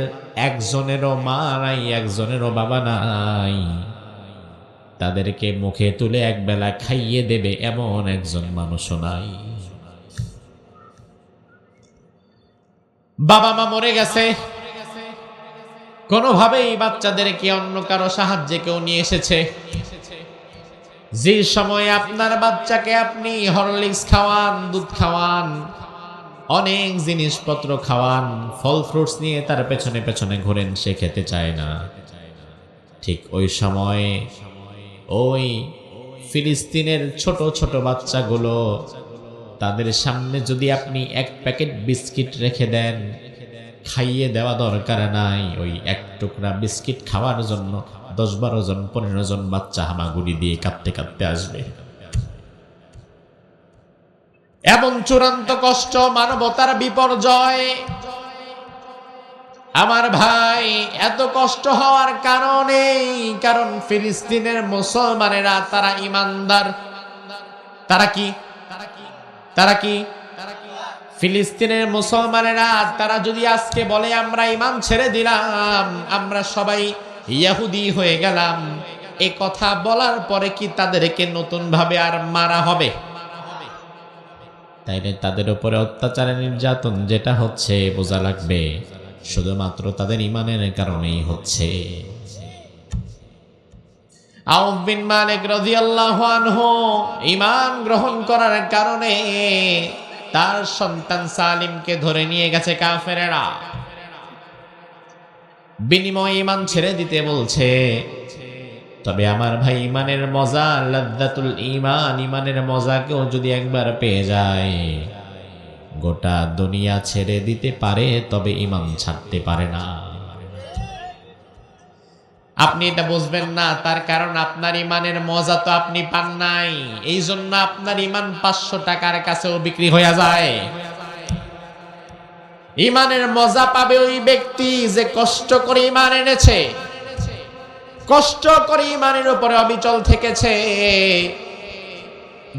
একজনেরও মা নাই, একজনেরও বাবা নাই। তাদেরকে মুখে তুলে একবেলা খাইয়ে দেবে এমন একজন মানুষও নাই। বাবা মা মরে গেছে, কোনোভাবেই বাচ্চাদেরকে অন্য কারো সাহায্যে কেউ নিয়ে এসেছে। যে সময় আপনার বাচ্চাকে আপনি হরলিক্স খাওয়ান, দুধ খাওয়ান, অনেক জিনিসপত্র খাওয়ান, ফল ফ্রুটস নিয়ে তার পেছনে পেছনে ঘোরেন, সে খেতে চায় না। ঠিক ওই সময়ে ওই ফিলিস্তিনের ছোট ছোট বাচ্চাগুলো, তাদের সামনে যদি আপনি 1 প্যাকেট বিস্কিট রেখে দেন, খাইয়ে দেওয়া দরকার নাই, ওই 1 টুকরা বিস্কিট খাওয়ার জন্য 10-12 জন 15 জন বাচ্চা হামাগুড়ি দিয়ে কাঁদতে কাঁদতে আসবে। এমন চূড়ান্ত কষ্ট, মানবতার বিপর্যয়। আমার ভাই, এত কষ্ট হওয়ার কারণ ফিলিস্তিনের মুসলমানেরা তারা ঈমানদার। তারা কি ফিলিস্তিনের মুসলমানেরা তারা যদি আজকে বলে আমরা ঈমান ছেড়ে দিলাম, আমরা সবাই ইহুদি হয়ে গেলাম, এ কথা বলার পরে কি তাদেরকে নতুন ভাবে আর মারা হবে? তাইলে তাদের উপরে অত্যাচার নির্যাতন যেটা হচ্ছে বোঝা লাগবে শুধুমাত্র তাদের ঈমানের কারণেই হচ্ছে। আউফ বিন মালিক রাদিয়াল্লাহু আনহু ঈমান গ্রহণ করার কারণে তার সন্তান সালিমকে ধরে নিয়ে গেছে কাফেরেরা, বিনিময়ে ঈমান ছেড়ে দিতে বলছে। তবে আমার ভাই, ঈমানের মজা, লাযযাতুল ঈমান, ঈমানের মজাকেও যদি একবার পেয়ে যায়, গোটা দুনিয়া ছেড়ে দিতে পারে, তবে ঈমান ছাড়তে পারে না। আপনি এটা বুঝবেন না, তার কারণ আপনার ঈমানের মজা তো আপনি পান নাই। এই জন্য আপনার ঈমান 500 টাকার কাছেও বিক্রি হয়ে যায়। ঈমানের মজা পাবে ওই ব্যক্তি যে কষ্ট করে ঈমান এনেছে, কষ্ট করে ঈমানের উপরে অবিচল থেকেছে,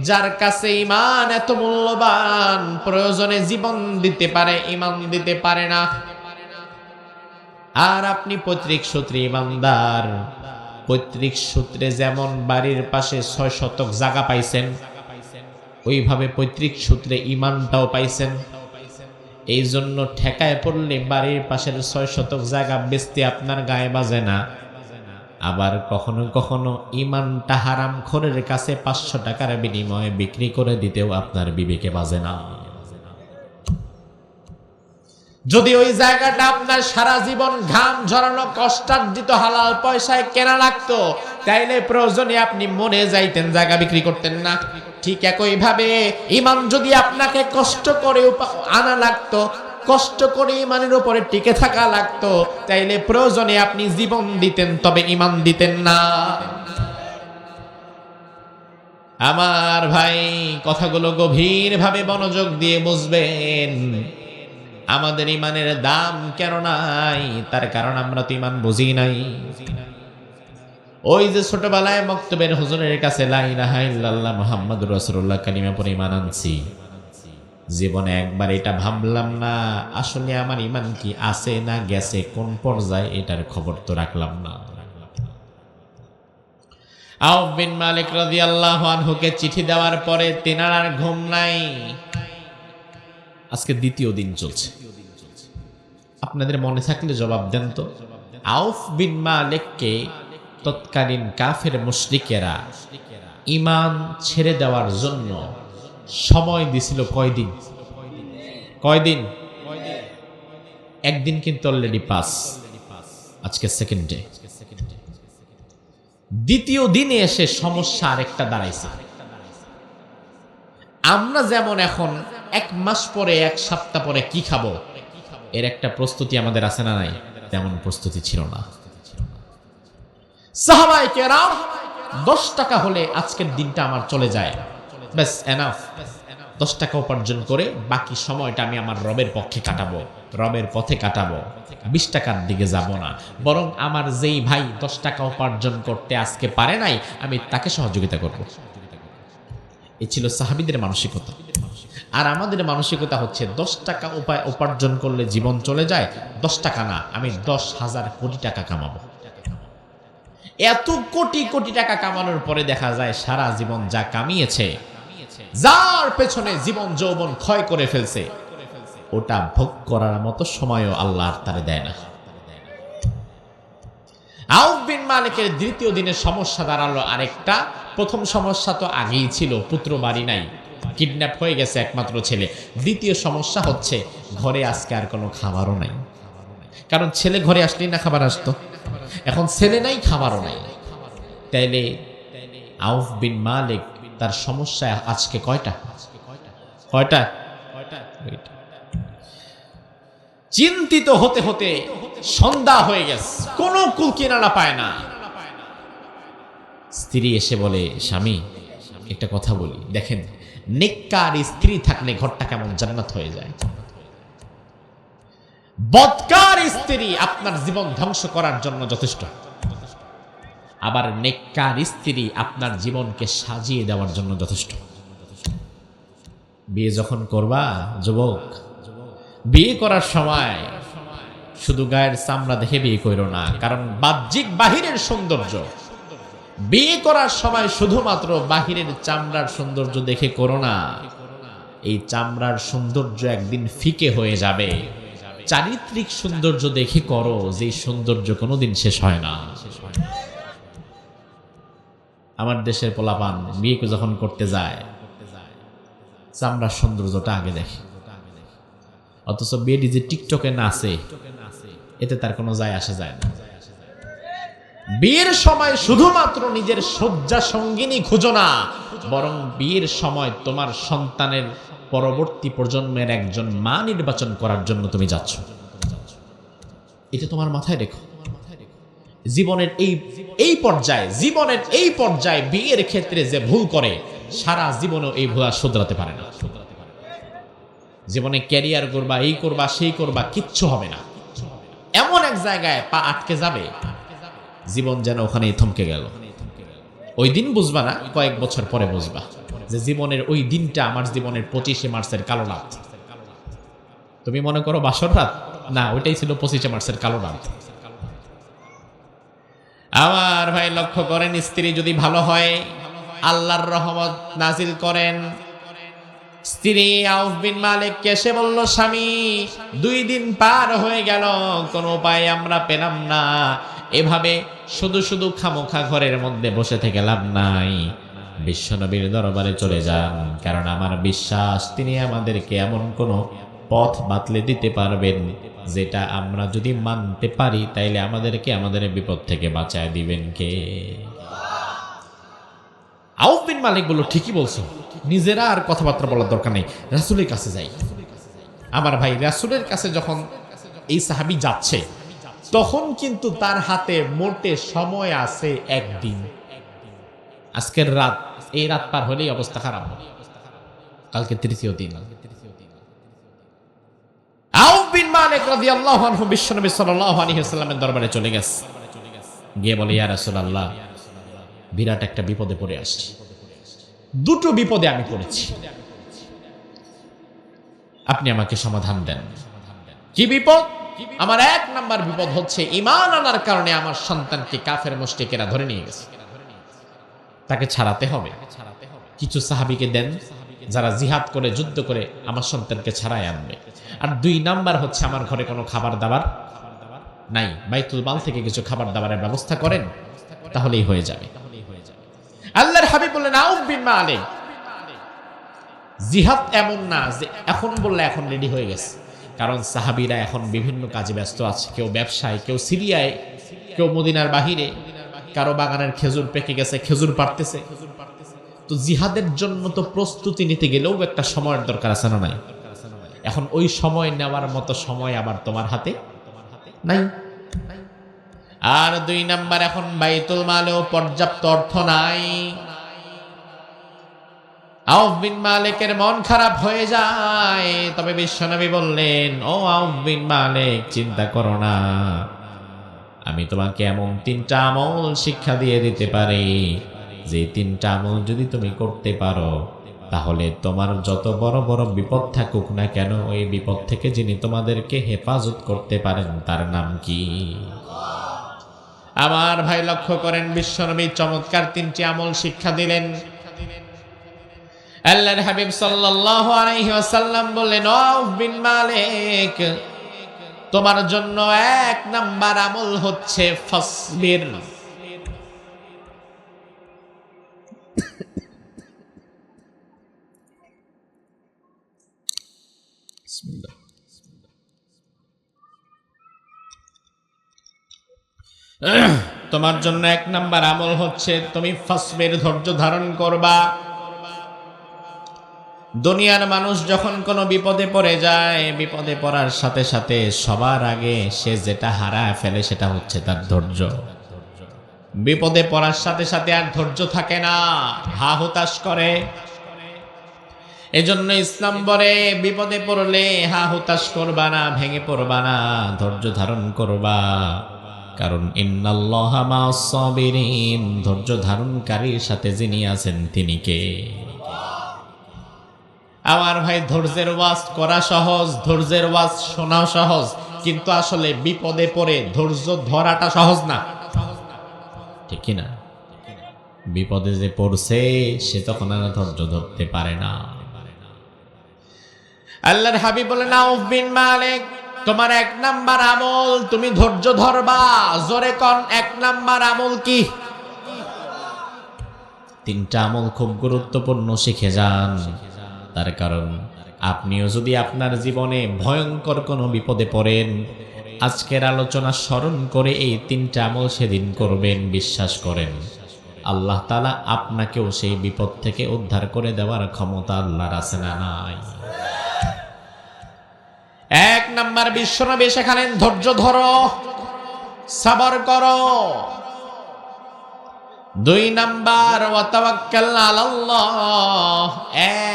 যার কাছে ঈমান এত মূল্যবান, প্রয়োজনে জীবন দিতে পারে, ঈমান দিতে পারে না। আর আপনি পৈতৃক সূত্রে ঈমানদার। পৈতৃক সূত্রে যেমন বাড়ির পাশে 6 শতক জায়গা পাইছেন, ওইভাবে পৈতৃক সূত্রে ঈমানটাও পাইছেন। এই জন্য ঠেকায় পড়লে বাড়ির পাশের 6 শতক জায়গা বেচতে আপনার গায়ে বাজে না। আবার কখনো কখনো ঈমানটা হারামখোরের কাছে 500 টাকার বিনিময়ে বিক্রি করে দিতেও আপনার বিবেকে বাজে না। যদি ওই জায়গাটা আপনার সারা জীবন ঘাম ঝরানো কষ্টার্জিত হালাল পয়সায় কেনা লাগতো, তাইলে প্রয়োজনে আপনি মরে যাইতেন, জায়গা বিক্রি করতেন না। ঠিক একই ভাবে ঈমান যদি আপনাকে কষ্ট করে আনা লাগতো, কষ্ট করে ঈমানের উপরে টিকে থাকা লাগতো, তাইলে প্রয়োজনে আপনি জীবন দিতেন, তবে ঈমান দিতেন না। আমার ভাই, কথাগুলো গভীরভাবে মনোযোগ দিয়ে বুঝবেন। আমাদের ঈমানের দাম কেন নাই? তার কারণ আমরা তো ঈমান বুঝি নাই। ওই যে ছোটবেলায় মক্তবের হুজুরের কাছে লা ইলাহা ইল্লাল্লাহ মুহাম্মাদুর রাসূলুল্লাহ কালিমা পড়ে ঈমান আনছি, জীবনে একবার এটা ভাবলাম না আসলে আমার ঈমান কি আছে না গেছে, কোন পর্যায়ে, এটার খবর তো রাখলাম না। আউফ বিন মালিক রাদিয়াল্লাহু আনহুকে চিঠি দেওয়ার পরে তিনার আর ঘুম নাই। আজকে দ্বিতীয় দিন চলছে। আপনাদের মনে থাকলে জবাব দেন তো, আউফ বিন মালিককে তৎকালীন কাফের মুশরিকেরা ঈমান ছেড়ে দেওয়ার জন্য সময় দিছিল কয়দিন? একদিন কিন্তু অলরেডি পাস, আজকে সেকেন্ড ডে। দ্বিতীয় দিনে এসে সমস্যা আরেকটা দাঁড়াইছে। আমরা যেমন এখন 1 মাস পরে 1 সপ্তাহ পরে কি খাবো এর একটা প্রস্তুতি আমাদের আছে না নাই? তেমন প্রস্তুতি ছিল না। সাহাবায়ে কেরাম 10 টাকা হলে আজকের দিনটা আমার চলে যায়, ব্যাস এনাফ। 10 টাকা উপার্জন করে বাকি সময়টা আমি আমার রবের পক্ষে কাটাবো, রবের পথে কাটাবো, 20 টাকার দিকে যাব না। বরং আমার যেই ভাই 10 টাকা উপার্জন করতে আজকে পারে নাই, আমি তাকে সহযোগিতা করব। এই ছিল সাহাবীদের মানসিকতা। আর আমাদের মানসিকতা হচ্ছে 10 টাকা উপার্জন করলে জীবন চলে যায়, 10 টাকা না, আমি 10,000 কোটি টাকা কামাবো। এত কোটি কোটি টাকা কামানোর পরে দেখা যায় সারা জীবন যা কামিয়েছে, যার পেছনে জীবন যৌবন ক্ষয় করে ফেলছে, ওটা ভোগ করার মতো সময়ও আল্লাহ তারে দেয় না। আউফ বিন মালিকের দ্বিতীয় দিনের সমস্যা দাঁড়ালো আরেকটা। প্রথম সমস্যা তো আগেই ছিল, পুত্র বাড়ি নাই, কিডন্যাপ হয়ে গেছে একমাত্র ছেলে। দ্বিতীয় সমস্যা হচ্ছে ঘরে আজকে আর কোনো খাবারও নাই, কারণ ছেলে ঘরে আসলেই না খাবার আসতো, এখন ছেলে নাই, খাবারও নাই। তাইলে আউফ বিন মালিক তার সমস্যা আজকে কয়টা? চিন্তিত হতে হতে সন্ধ্যা হয়ে গেছে, কোনো কুল কিনারা পায় না। স্ত্রী এসে বলে, স্বামী একটা কথা বলি, দেখেন নেককার স্ত্রী থাকলে ঘরটা কেমন জান্নাত হয়ে যায়। বদকার স্ত্রী আপনার জীবন ধ্বংস করার জন্য যথেষ্ট, আবার নেককার স্ত্রী আপনার জীবনকে সাজিয়ে দেওয়ার জন্য যথেষ্ট। বিয়ে যখন করবা যুবক, বিয়ে করার সময় শুধু গায়ের চামড়া দেখে বিয়ে করো না, কারণ বাহ্যিক বাহিরের সৌন্দর্য বিয়ে করার সময় শুধুমাত্র বাহিরের চামড়ার সৌন্দর্য দেখে করো না। এই চামড়ার সৌন্দর্য একদিন ফিকে হয়ে যাবে। চারিত্রিক সৌন্দর্য দেখে করো, যে সৌন্দর্য কোনোদিন শেষ হয় না। আমার দেশের পোলাপান বিয়ে যখন করতে যায় চামড়ার সৌন্দর্যটা আগে দেখে, অথচ বিয়েটি যে টিকটকে নাচে এতে তার কোনো যায় আসে যায় না। বিয়ের সময় শুধুমাত্র নিজের শয্যা সঙ্গিনী খুঁজো না, বরং বিয়ের সময় তোমার সন্তানের পরবর্তী প্রজন্মের একজন মা নির্বাচন করার জন্য তুমি যাচ্ছ। এটা তোমার মাথায় রেখো। জীবনের এই পর্যায়ে বিয়ের ক্ষেত্রে যে ভুল করে সারা জীবনেও এই ভুল আর শুধরাতে পারে না। জীবনে ক্যারিয়ার করবা, এই করবা, সেই করবা, কিচ্ছু হবে না। এমন এক জায়গায় পা আটকে যাবে, জীবন যেন ওখানেই থমকে গেল। ওই দিন বুঝবা না, কয়েক বছর পরে বুঝবা যে জীবনের ওই দিনটা আমার জীবনের 25শে মার্চের কালো রাত। তুমি মনে করো বাসর রাত, না, ওইটাই ছিল 25শে মার্চের কালো রাত। আমার ভাই লক্ষ্য করেন, স্ত্রী যদি ভালো হয় আল্লাহর রহমত নাজিল করেন। স্ত্রী আউফ বিন মালিক এসে বলল, স্বামী 2 দিন পার হয়ে গেল, কোনো উপায় আমরা পেলাম না, এভাবে শুধু শুধু খামোখা ঘরের মধ্যে বসে থেকে লাভ নাই, বিশ্বনবীর দরবারে চলে যান, কারণ আমার বিশ্বাস তিনি আমাদেরকে এমন কোনো পথ বাতলে দিতে পারবেন যেটা আমরা যদি মানতে পারি তাইলে আমাদেরকে আমাদের বিপদ থেকে বাঁচায় দিবেন কে? আউফ বিন মালিক বলল, ঠিকই বলছো, নিজেরা আর কথাবার্তা বলার দরকার নেই, রাসূলের কাছে যাই। আমার ভাই রাসূলের কাছে যখন এই সাহাবী যাচ্ছে তখন কিন্তু তার হাতে মোটে সময় আছে একদিন। আজকের রাত, এই রাত পার হলেই অবস্থা খারাপ, কালকে 3য় দিন। আউফ বিন মালিক রাদিয়াল্লাহু আনহু বিশ্বনবী সাল্লাল্লাহু আলাইহি ওয়াসাল্লামের দরবারে চলে গেছে, গিয়ে বলে, ইয়া রাসূলুল্লাহ, বিরাট একটা বিপদে পড়ে আসছি, 2টো বিপদে আমি পড়েছি, আপনি আমাকে সমাধান দেন। কি বিপদ? আমার 1 নাম্বার বিপদ হচ্ছে ঈমান আনার কারণে আমার সন্তানকে কাফের মুশরিকেরা ধরে নিয়ে গেছে, তাকে ছাড়াতে হবে। কিছু সাহাবীকে দেন যারা জিহাদ করে, যুদ্ধ করে আমার সন্তানকে ছাড়াই আনবে। আর 2 নাম্বার হচ্ছে আমার ঘরে কোনো খাবার দাবার নাই, বাইতুল মাল থেকে কিছু খাবার দাবারের ব্যবস্থা করেন, তাহলেই হয়ে যাবে। আল্লাহর হাবিব বললেন, আউফ বিন মালিক, জিহাদ এমন না যে এখন বললে এখন রেডি হয়ে গেছে, কারণ সাহাবীরা এখন বিভিন্ন কাজে ব্যস্ত আছে, কেউ ব্যবসায়, কেউ সিরিয়ায়, কেউ মদিনার বাহিরে, কারো বাগানের খেজুর পেকে গেছে, খেজুর পাড়তেছে। তো জিহাদের জন্য তো প্রস্তুতি নিতে গেলেও একটা সময়ের দরকার আছে না নাই? এখন ওই সময় নেওয়ার মতো সময় আবার তোমার হাতে নাই। আর 2 নাম্বার, এখন বাইতুল মালেও পর্যাপ্ত অর্থ নাই। আউফ বিন মালিকের মন খারাপ হয়ে যায়। তবে বিশ্বনবী বললেন, ও আউফ বিন মালিক, চিন্তা করো না, আমি তোমাকে এমন 3টা আমল শিক্ষা দিয়ে দিতে পারি, যে 3টা আমল যদি তুমি করতে পারো তাহলে তোমার যত বড় বড় বিপদ থাকুক না কেন, ওই বিপদ থেকে যিনি তোমাদেরকে হেফাজত করতে পারেন তার নাম কি? আমার ভাই লক্ষ্য করেন, বিশ্বনবী চমৎকার 3টি আমল শিক্ষা দিলেন। আল্লাহর হাবিব সাল্লাল্লাহু আলাইহি ওয়াসাল্লাম বললেন, আউফ বিন মালিক, তোমার জন্য 1 নাম্বার আমল হচ্ছে ফাসবির। বিসমিল্লাহ। তোমার জন্য 1 নাম্বার আমল হচ্ছে তুমি ফাসবির, ধৈর্য ধারণ করবা। দুনিয়ার মানুষ যখন কোনো বিপদে পড়ে যায়, বিপদে পড়ার সাথে সাথে সবার আগে সে যেটা হারায় ফেলে সেটা হচ্ছে তার ধৈর্য। বিপদে পড়ার সাথে সাথে আর ধৈর্য থাকে না, হা হুতাশ করে। এজন্য ইসলাম বলে বিপদে পড়লে হা হুতাশ করবা না, ভেঙে পড়বা না, ধৈর্য ধারণ করবা। কারণ ইন্নাল্লাহা মা'আস সাবিরিন, ধৈর্য ধারণকারীর সাথে যিনি আছেন তিনি কে? আমার ভাই, ধৈর্যের ওয়াজ করা সহজ, ধৈর্যের ওয়াজ শোনা সহজ, কিন্তু আসলে বিপদে পড়ে ধৈর্য ধরাটা সহজ না, ঠিক কি না? বিপদে যে পড়ছে সে তখন আর ধৈর্য ধরতে পারে না। আল্লাহর হাবিব বলেন, আউফ বিন মালিক, তোমার 1 নাম্বার আমল তুমি ধৈর্য ধরবা। জোরে কোন 1 নাম্বার আমল কি? 3টা আমল খুব গুরুত্বপূর্ণ, শিখে যান। তার কারণ আপনিও যদি আপনার জীবনে ভয়ঙ্কর কোনো বিপদে পড়েন, আজকের আলোচনা স্মরণ করে এই 3টা আমল সেদিন করবেন, বিশ্বাস করেন আল্লাহ তাআলা আপনাকেও সেই বিপদ থেকে উদ্ধার করে দেওয়ার ক্ষমতা আল্লাহর আছে না নাই? 1 নাম্বার, বিশ্বনবী শেখালেন ধৈর্য ধরো, সবর করো। 2 নাম্বার, ওয়াতাওয়াক্কাল আলাল্লাহ,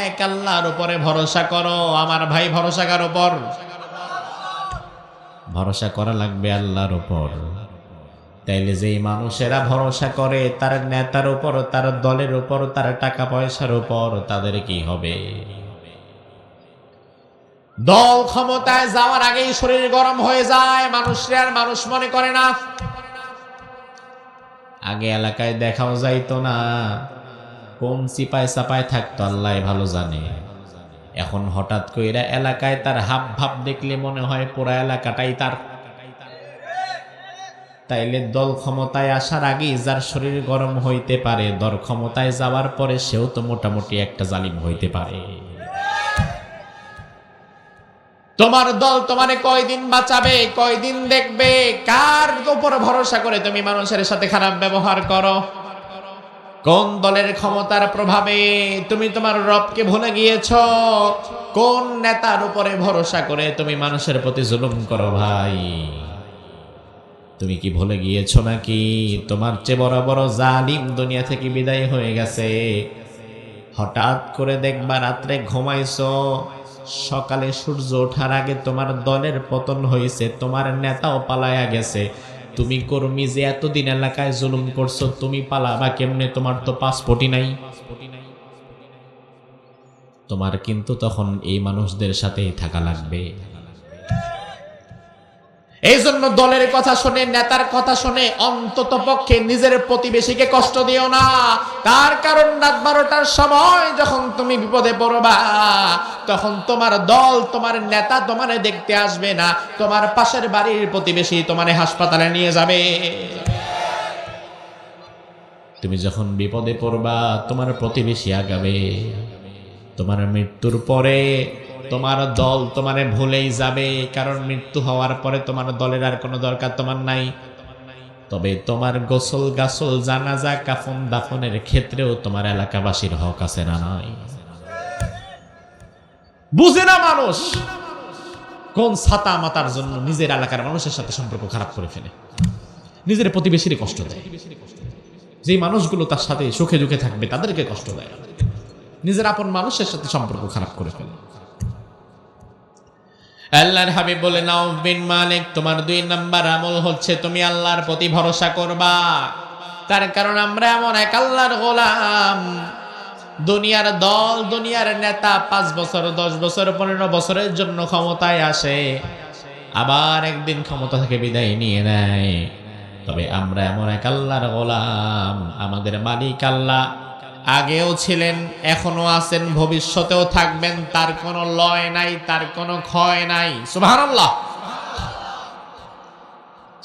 এক আল্লাহর উপরে ভরসা করো। আমার ভাই, ভরসা কার উপর? ভরসা করা লাগবে আল্লাহর উপর। তাইলে যেই মানুষেরা ভরসা করে তার নেতার উপর, তার দলের উপর, তার টাকা পয়সার উপর, তাদের কি হবে? দল ক্ষমতায় যাওয়ার আগেই শরীর গরম হয়ে যায়, মানুষরা আর মানুষ মনে করে না। আগে এলাকায় দেখাও যাইতো না, কোন চিপায় চাপায় থাকতো আল্লাহ ভালো জানে। এখন হঠাৎ কইরা এলাকায় তার হাব ভাব দেখলে মনে হয় পুরা এলাকাটাই তার। তাইলে দল ক্ষমতায় আসার আগেই যার শরীর গরম হইতে পারে, দল ক্ষমতায় যাওয়ার পরে সেও তো মোটামুটি একটা জালিম হইতে পারে। তোমার দল তোমারে কয়দিন বাঁচাবে, কয়দিন দেখবে? কার উপর ভরসা করে তুমি মানুষের সাথে খারাপ ব্যবহার করো? কোন দলের ক্ষমতার প্রভাবে তুমি তোমার রবকে ভুলে গিয়েছো? কোন নেতার উপরে ভরসা করে তুমি মানুষের প্রতি জুলুম করো? ভাই, তুমি কি ভুলে গিয়েছো নাকি তোমার চেয়ে বড় বড় জালিম দুনিয়া থেকে বিদায় হয়ে গেছে? হঠাৎ করে দেখবা রাত্রে ঘুমাইছো, সকালে সূর্য ওঠার আগে তোমার দলের পতন হয়েছে, তোমার নেতাও পালায়া গেছে। তুমি কর্মী যে এতদিন এলাকায় জুলুম করছো, তুমি পালাবা কেমনে? তোমার তো পাসপোর্টই নাই। তোমার কিন্তু তখন এই মানুষদের সাথেই থাকা লাগবে। এই জন্য দলের কথা শুনে, নেতার কথা শুনে অন্তত পক্ষে নিজের প্রতিবেশীকে কষ্ট দিও না। তার কারণ রাত 12টার সময় যখন তুমি বিপদে পড়বা, তখন তোমার দল, তোমার নেতা তোমারে দেখতে আসবে না, তোমার পাশের বাড়ির প্রতিবেশী তোমারে হাসপাতালে নিয়ে যাবে। তুমি যখন বিপদে পড়বা, তোমার প্রতিবেশী আগাবে। তোমার মৃত্যুর পরে তোমার দল তোমারে ভুলেই যাবে, কারণ মৃত্যু হওয়ার পরে তোমার দলের আর কোনো দরকার তোমার নাই। তবে তোমার গোসল গাসল, জানাজা, কাফন দাফনের ক্ষেত্রেও তোমার এলাকাবাসীর হক আছে না নাই? বুঝে না মানুষ কোন ছাতা মাতার জন্য নিজের এলাকার মানুষের সাথে সম্পর্ক খারাপ করে ফেলে, নিজের প্রতিবেশীর কষ্ট দেয়। যে মানুষগুলো তার সাথে সুখে দুঃখে থাকবে তাদেরকে কষ্ট দেয়, নিজের আপন মানুষের সাথে সম্পর্ক খারাপ করে ফেলে। আল্লাহর হাবিব বলেন, আউফ বিন মালিক, তোমার 2 নাম্বার আমল হচ্ছে তুমি আল্লাহর প্রতি ভরসা করবা। তার কারণ আমরা এমন এক আল্লাহর গোলাম, দুনিয়ার দল, দুনিয়ার নেতা 5 বছর, 10 বছর, 15 বছরের জন্য ক্ষমতায় আসে, আবার একদিন ক্ষমতা থেকে বিদায় নিয়ে নেয়। তবে আমরা এমন এক আল্লাহর গোলাম, আমাদের মালিক আল্লাহ আগেও ছিলেন, এখনো আছেন, ভবিষ্যতেও থাকবেন। তার কোনো লয় নাই, তার কোনো ক্ষয় নাই। সুবহানাল্লাহ।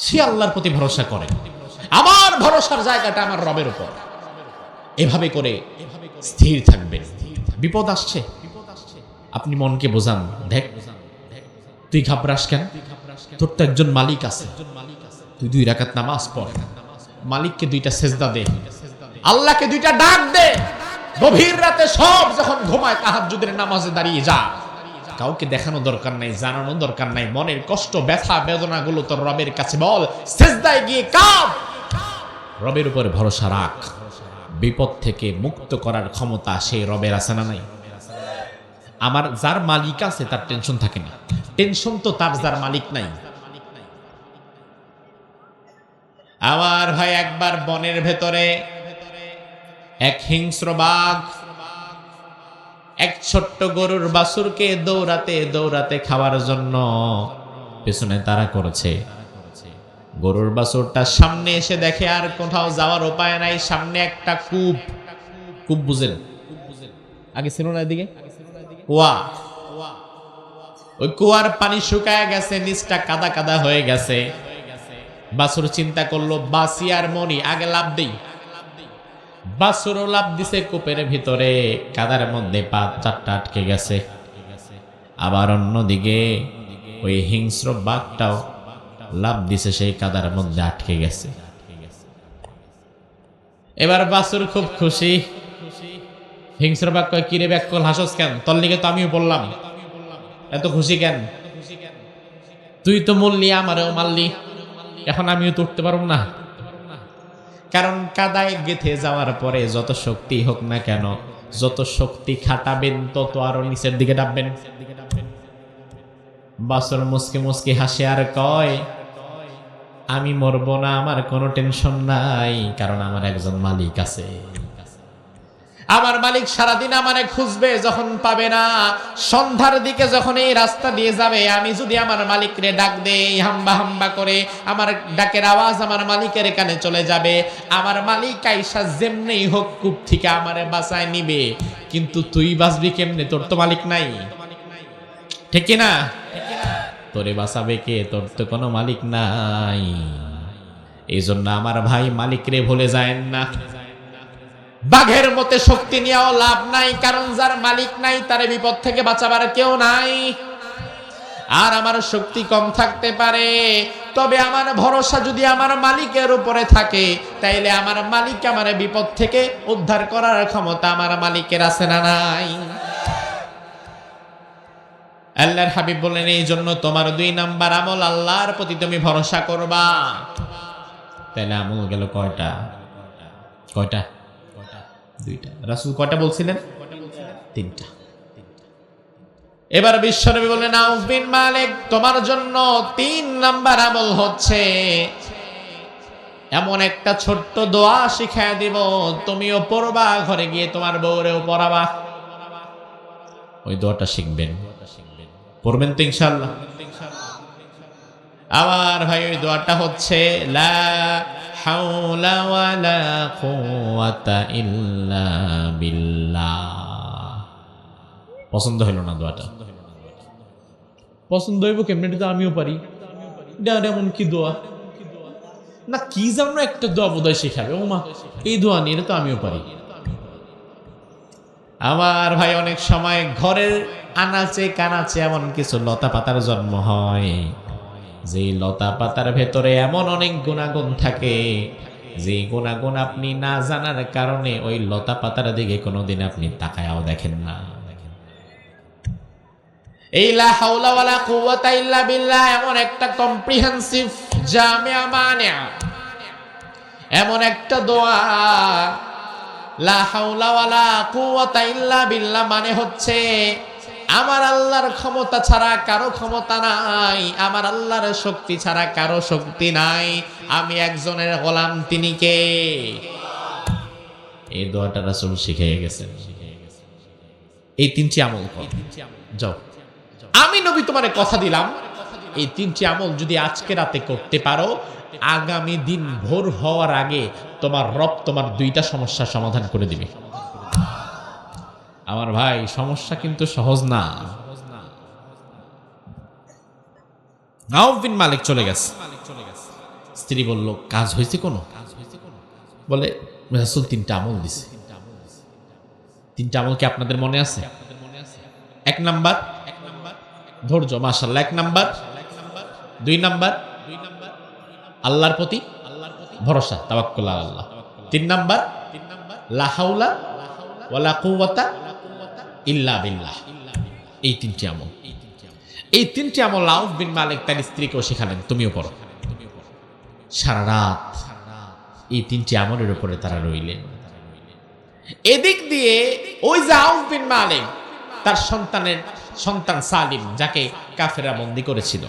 সে আল্লাহর প্রতি ভরসা করে, আমার ভরসার জায়গাটা আমার রবের উপর। এভাবে করে স্থির থাকবেন। বিপদ আসছে, আপনি মনকে বোঝান, দেখ তুই ঘাবড়াস কেন? তোর তো একজন মালিক আছে, তুই 2 রাকাত নামাজ পড়, মালিককে 2টা সেজদা দে, আল্লাহকে 2টা ডাক দে। গভীর রাতে সব যখন ঘুমায় তাহাজ্জুদের নামাজে দাঁড়িয়ে যা। কাউকে দেখানো দরকার নাই, জানানো দরকার নাই। মনের কষ্ট, ব্যথা, বেদনাগুলো তোর রবের কাছে বল, সেজদায় গিয়ে কাঁদ। রবের উপরে ভরসা রাখ, বিপদ থেকে মুক্ত করার ক্ষমতা সেই রবের আছে না নাই? আমার যার মালিক আছে তার টেনশন থাকে না, টেনশন তো তার যার মালিক নাই। আমার ভাই, একবার বনের ভেতরে এক হিংস্র বাঘ এক ছোট্ট গরুর বাছুরকে দৌড়াতে দৌড়াতে খাওয়ার জন্য পেছনে তাড়া করেছে। গরুর বাছুরটা সামনে এসে দেখে আর কোথাও যাওয়ার উপায় নাই, সামনে একটা কূপ। কূপ বুঝেন? আগে ছিল না এদিকে কুয়া। ওই কুয়ার পানি শুকায় গেছে, নিচটা কাদা কাদা হয়ে গেছে। বাছুর চিন্তা করলো বাসি আর মনি, আগে লাভ দেই। বাছুরও লাভ দিছে কূপের ভিতরে, কাদার মধ্যে পা চারটা আটকে গেছে। আবার অন্যদিকে ওই হিংস্র বাঘটাও লাভ দিছে, সেই কাদার মধ্যে আটকে গেছে। এবার বাছুর খুব খুশি। হিংস্র বাঘ কয়, কিরে ব্যাককল হাসস কেন? তোর লিগে তো আমিও বললাম, এত খুশি কেন? তুই তো মরলি, আমারও মারলি, এখন আমিও তো উঠতে পারব না। কারণ কাদায় গেথে যাওয়ার পরে যত শক্তি হোক না কেন, যত শক্তি খাটাবেন তত আরো নিচের দিকে ডাববেন। বাছুর মুসকে মুসকে হাসে আর কয়, আমি মরবো না, আমার কোনো টেনশন নাই, কারণ আমার একজন মালিক আছে। আমার মালিক সারাদিন আমারে খুঁজবে, যখন পাবে না, সন্ধ্যার দিকে যখন এই রাস্তা দিয়ে যাবে, আমি যদি আমার মালিকরে ডাক দেই হাম্বা হাম্বা করে, আমার ডাকের আওয়াজ আমার মালিকের কানে চলে যাবে। আমার মালিক আইসা যেমনি হোক কূপ থেকে আমারে বাঁচায় নিবে। কিন্তু তুই বাঁচবি কেমনে? তোর তো মালিক নাই, ঠিক না? তোরে বাঁচাবে কে? তোর তো কোনো মালিক নাই। এই জন্য আমার ভাই, মালিকরে ভুলে যায় না। বাঘের মতে শক্তি নিয়েও লাভ নাই, কারণ যার মালিক নাই তারে বিপদ থেকে বাঁচাবার কেউ নাই। আর আমার শক্তি কম থাকতে পারে, তবে আমার ভরসা যদি আমার মালিকের উপরে থাকে, তাইলে আমার মালিক আমার বিপদ থেকে উদ্ধার করার ক্ষমতা আমার মালিকের আছে না নাই? আল্লাহর হাবিব বলেন, এই জন্য তোমার 2 নাম্বার আমল, আল্লাহর প্রতি তুমি ভরসা করবা। তাহলে আমল গেল কয়টা? কয়টা? 2টা। রাসূল কয়টা বলছিলেন? 3টা। এবার বিশ্বনবী বললেন, আউফ বিন মালিক, তোমার জন্য 3 নাম্বার আমল হচ্ছে এমন একটা ছোট্ট দোয়া শিখায় দিব, তুমিও পড়বা, ঘরে গিয়ে তোমার বউরেও পড়াবা। ওই দোয়াটা শিখবেন, পড়বেন তো ইনশাআল্লাহ। আমার ভাই, ওই দোয়াটা হচ্ছে লা হাওলা ওয়ালা কুওয়াতা ইল্লা বিল্লাহ। পছন্দ হলো না দোয়াটা? পছন্দ হইব কেমনে? তো আমিও পারি। এমন কি দোয়া না, কি যেন একটা দোয়া বোধহয় শেখাবে, ও মা এই দোয়া নিয়ে, তো আমিও পারি। আমার ভাই, অনেক সময় ঘরের আনাচে কানাচে এমন কিছু লতা পাতার জন্ম হয়, যে লতা পাতার ভেতরে এমন অনেক গুণাগুণ থাকে, যে গুণাগুণ আপনি না জানার কারণে ওই লতা পাতার দিকে কোনোদিন আপনি তাকায়াও দেখেন না। এই লা হাওলা ওয়ালা কুওয়াতা ইল্লা বিল্লাহ এমন একটা কম্প্রিহেনসিভ জামিয়া মানিয়া, এমন একটা দোয়া। লা হাওলা ওয়ালা কুওয়াতা ইল্লা বিল্লাহ মানে হচ্ছে, আমার আল্লাহর ক্ষমতা ছাড়া কারো ক্ষমতা নাই, আমার আল্লাহর শক্তি ছাড়া কারো শক্তি নাই, আমি একজনের গোলাম, তিনি কে? এই দোয়াটা রাসূল শিখিয়ে গেছেন। এই 3টি আমল কর, যাও। আমি নবী তোমারে কথা দিলাম, এই 3টি আমল যদি আজকে রাতে করতে পারো, আগামী দিন ভোর হওয়ার আগে তোমার রব তোমার 2টা সমস্যার সমাধান করে দিবে। আমার ভাই, সমস্যা কিন্তু সহজ না। আউফ বিন মালিক চলে গেছে। স্ত্রী বলল, কাজ হয়েছে কোনো? বলে, রাসূল 3টা আমল দিছে। 3টা আমল কি আপনাদের মনে আছে? 1 নাম্বার ধৈর্য, মাশাআল্লাহ। 1 নাম্বার, 2 নাম্বার আল্লাহর প্রতি ভরসা, তাওয়াক্কুল আল্লাহ। 3 নাম্বার লা হাওলা ওয়ালা কুওয়াতা ইল্লা বিল্লাহ। এই 3টি আমল, এই 3টি আমল আউফ বিন মালিক তার স্ত্রীকেও শেখালেন, তুমিও পড়ো। সারা রাত এই তিনটি আমলের উপরে তারা রইলেন। এদিক দিয়ে ওই যে আউফ বিন মালিক তার সন্তান সালিম, যাকে কাফেররা বন্দী করেছিল,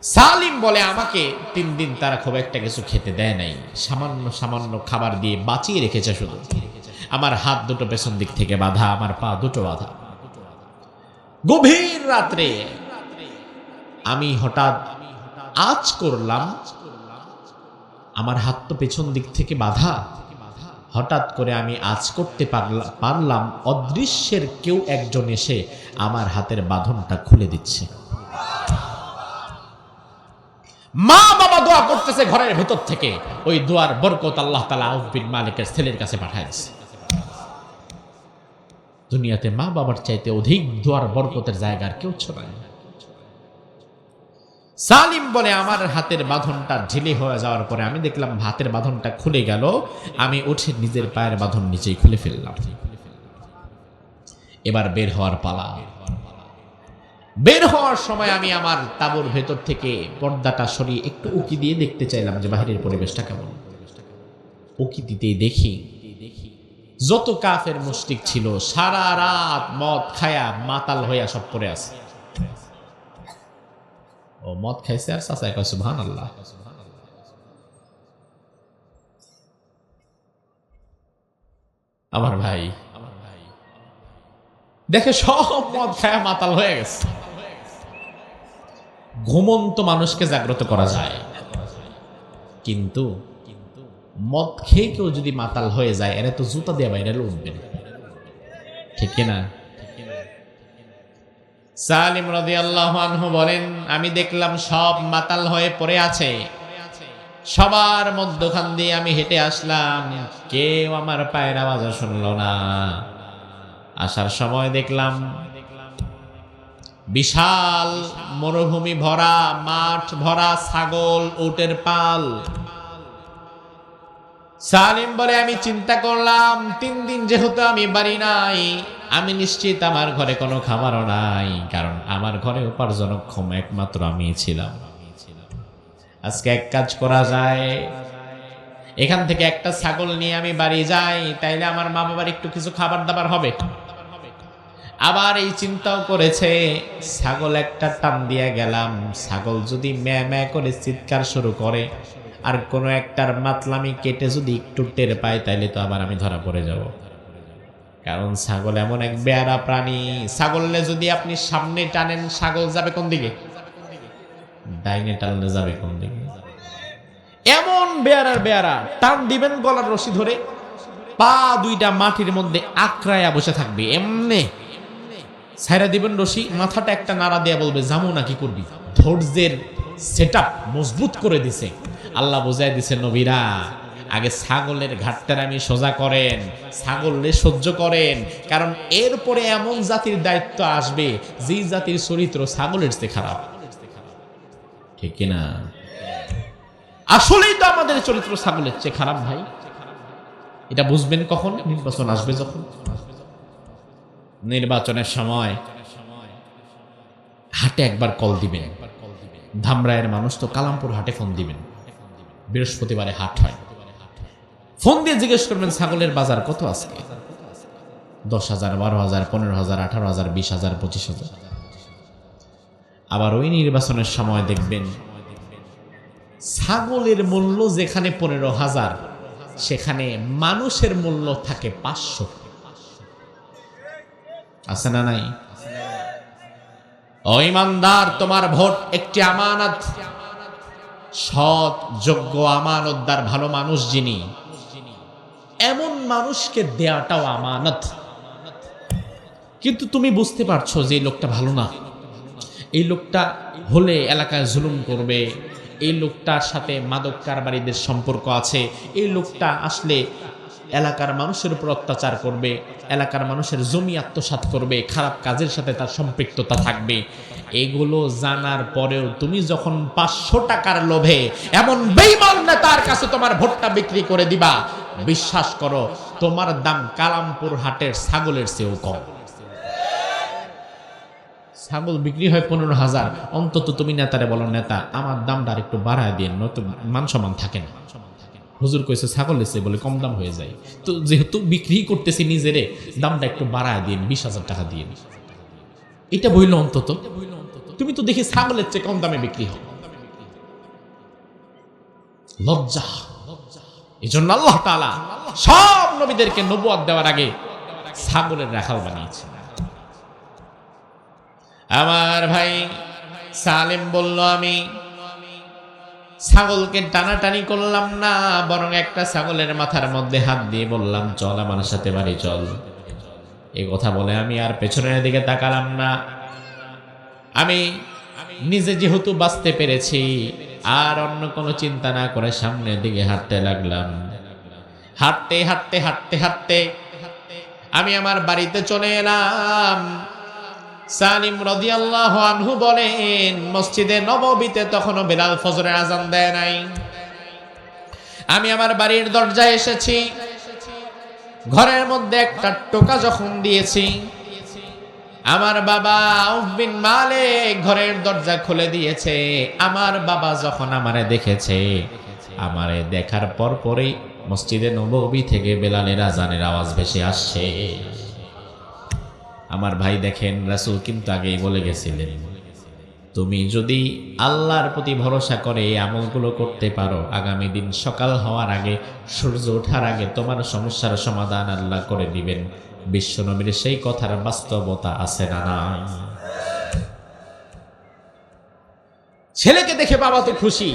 সালিম বলে আমাকে 3 দিন তারা খুব একটা কিছু খেতে দেয় নাই, সামান্য সামান্য খাবার দিয়ে বাঁচিয়ে রেখেছে শুধু। আমার হাত দুটো পেছন দিক থেকে বাঁধা, আমার পা দুটো বাঁধা। গভীর রাত্রে আমি হঠাৎ আজ করলাম, আমার হাত তো পেছন দিক থেকে বাঁধা, হঠাৎ করে আমি আজ করতে পারলাম অদৃশ্যের কেউ একজন এসে আমার হাতের বাঁধনটা খুলে দিচ্ছে। মা বাবা দোয়া করতেছে ঘরের ভেতর থেকে, ওই দোয়ার বরকত আল্লাহ তাআলা আউফ বিন মালিকের ছেলের কাছে পাঠায় দিয়েছে। দুনিয়াতে মা বাবার চাইতে অধিক দোয়ার বরকতের জায়গার কেউ ছড়ায়। সালিম বলে আমার হাতের বাঁধনটা ঢিলে হয়ে যাওয়ার পরে আমি দেখলাম হাতের বাঁধনটা খুলে গেল, আমি উঠে নিজের পায়ের বাঁধন নিচেই খুলে ফেললাম। এবার বের হওয়ার পালা। বের হওয়ার সময় আমি আমার তাঁবুর ভেতর থেকে পর্দাটা সরিয়ে একটু উকি দিয়ে দেখতে চাইলাম যে বাহিরের পরিবেশটা কেমন। উকি দিতেই দেখি যত কাফের মুশরিক ছিল সারা রাত মদ খায়া মাতাল হইয়া সব পড়ে আছে। ও মদ খাইছে আর চাচা কয় সুবহানাল্লাহ। আমার ভাই দেখে সব মদ খায়া মাতাল হয়ে গেছে। ঘুমন্ত মানুষকে জাগ্রত করা যায়, কিন্তু মদ খেয়ে কেউ যদি মাতাল হয়ে যায় এরা তো জুতা দিয়ে বাইরে উঠবে না, ঠিক কিনা? সালিম রাদিয়াল্লাহু আনহু বলেন আমি দেখলাম সব মাতাল হয়ে পড়ে আছে, সবার মধ্যখান দিয়ে আমি হেঁটে আসলাম, কেউ আমার পায়ের আওয়াজ শুনল না। আসার সময় দেখলাম বিশাল মরুভূমি ভরা, মাঠ ভরা, ছাগল উটের পাল। সালিম বলে আমি চিন্তা করলাম 3 দিন যেহেতু আমি বাড়ি নাই, আমি নিশ্চিত আমার ঘরে কোনো খাবারও নাই, কারণ আমার ঘরে উপার্জনক্ষম একমাত্র আমি ছিলাম। আজকে এক কাজ করা যায়, এখান থেকে একটা ছাগল নিয়ে আমি বাড়ি যাই, তাইলে আমার মা বাবার একটু কিছু খাবার দাবার হবে। আবার এই চিন্তাও করেছে ছাগল একটা টান দিয়ে গেলাম, ছাগল যদি ম্যা ম্যা করে চিৎকার শুরু করে আর কোনো একটার মাতলামি কেটে যদি একটু টের পায় তাইলে তো আবার আমি ধরা পড়ে যাব। কারণ ছাগল এমন এক বেয়ারা প্রাণী, ছাগললে যদি আপনি সামনে টানেন ছাগল যাবে কোন দিকে? ডাইনে টানলে যাবে কোন দিকে? এমন বেয়ারার বেয়ারা, টান দিবেন গলার রশি ধরে, পা দুইটা মাটির মধ্যে আঁকড়ায়া বসে থাকবে, এমনে ছাইরা দিবেন রশি, মাথাটা একটা নাড়া দিয়ে বলবে জামু নাকি করবি। ধৈর্যের সেটআপ মজবুত করে দিছে আল্লাহ, বোঝাই দিছে নবীরা আগে ছাগলের ঘাটটার আমি সোজা করেন, ছাগলরে সহ্য করেন, কারণ এরপরে এমন জাতির দায়িত্ব আসবে যেই জাতির চরিত্র ছাগলের চেয়ে খারাপ, ঠিক কিনা? আসলেই তো আমাদের চরিত্র ছাগলের চেয়ে খারাপ ভাই। এটা বুঝবেন কখন? নির্বাচন আসবে যখন। নির্বাচনের সময় হাটে একবার কল দিবেন, ধামরায়ের মানুষ তো কালামপুর হাটে ফোন দিবেন, বৃহস্পতিবারে হাট হয়, ফোন দিয়ে জিজ্ঞেস করবেন ছাগলের বাজার কত আজকে? 10,000, 12,000, 15,000, 18,000, 20,000, 25,000। আবার ওই নির্বাচনের সময় দেখবেন ছাগলের মূল্য যেখানে 15,000 সেখানে মানুষের মূল্য থাকে 500। আছে না নাই? ও ইমানদার, তোমার ভোট একটি আমানত, সৎ যোগ্য আমানতদার ভালো মানুষ যিনি, এমন মানুষকে দেয়াটাও আমানত। কিন্তু তুমি বুঝতে পারছো যে এই লোকটা ভালো না, এই লোকটা হলে এলাকায় জুলুম করবে, এই লোকটার সাথে মাদক কারবারিদের সম্পর্ক আছে, এই লোকটা আসলে এলাকার মানুষের উপর অত্যাচার করবে, এলাকার মানুষের জমি আত্মসাৎ করবে, খারাপ কাজের সাথে তার সম্পৃক্ততা থাকবে। এগুলো জানার পরেও তুমি যখন 500 টাকার লোভে এমন বেঈমান নেতার কাছে তোমার ভোটটা বিক্রি করে দিবা, বিশ্বাস করো তোমার দাম কালামপুর হাটের ছাগলের চেয়েও কম। ছাগল বিক্রি হয় 15,000, অন্তত তুমি নেতারে বলো নেতা আমার দামটা আর একটু বাড়ায় দিন, নয়তো মান সম্মান থাকে না। হুজুর কইছে ছাগল লেছে বলে কম দাম হয়ে যায়, তো যেহেতু বিক্রি করতেছি নিজেরে, দামটা একটু বাড়ায় দিন, 20,000 টাকা দিয়ে। এটা বইল অন্তত, তুমি তো দেখি ছাগলের চেয়ে কম দামে বিক্রি হয়। লজ্জা। এই জন্য আল্লাহ তাআলা সব নবীদেরকে নবুয়ত দেওয়ার আগে ছাগলের রাখাল বানিয়েছে। আমার ভাই সালেম বলল, আমি ছাগলকে টানাটানি করলাম না, বরং একটা ছাগলের মাথার মধ্যে হাত দিয়ে বললাম, চল আমার সাথে বাড়ি চল। এই কথা বলে আমি আর পেছনের দিকে তাকালাম না। আমি নিজে যেহেতু বাঁচতে পেরেছি, আর অন্য কোনো চিন্তা না করে সামনের দিকে হাঁটতে লাগলাম। হাঁটতে হাঁটতে হাঁটতে হাঁটতে আমি আমার বাড়িতে চলে এলাম। সালিম রাদিয়াল্লাহু আনহু বলেন, মসজিদে নববীতে তখনও বেলাল ফজরের আজান দেয় নাই। আমি আমার বাড়ির দরজায় এসেছি, ঘরের মধ্যে একটা টোকা যখন দিয়েছি, আমার বাবা আউফ বিন মালিক ঘরের দরজা খুলে দিয়েছে। আমার বাবা যখন আমারে দেখেছে, আমারে দেখার পর পরেই মসজিদে নববী থেকে বেলালের আজানের আওয়াজ ভেসে আসছে। আমার ভাই দেখেন, রাসূল কিন্তু আগেই বলে গেছিলেন, তুমি যদি আল্লাহর প্রতি ভরসা করে এই আমলগুলো করতে পারো, আগামী দিন সকাল হওয়ার আগে, সূর্য ওঠার আগে তোমার সমস্যার সমাধান আল্লাহ করে দিবেন। বিশ্বনবীর সেই কথার বাস্তবতা আছে না নাই? ছেলেকে দেখে বাবা তো খুশি,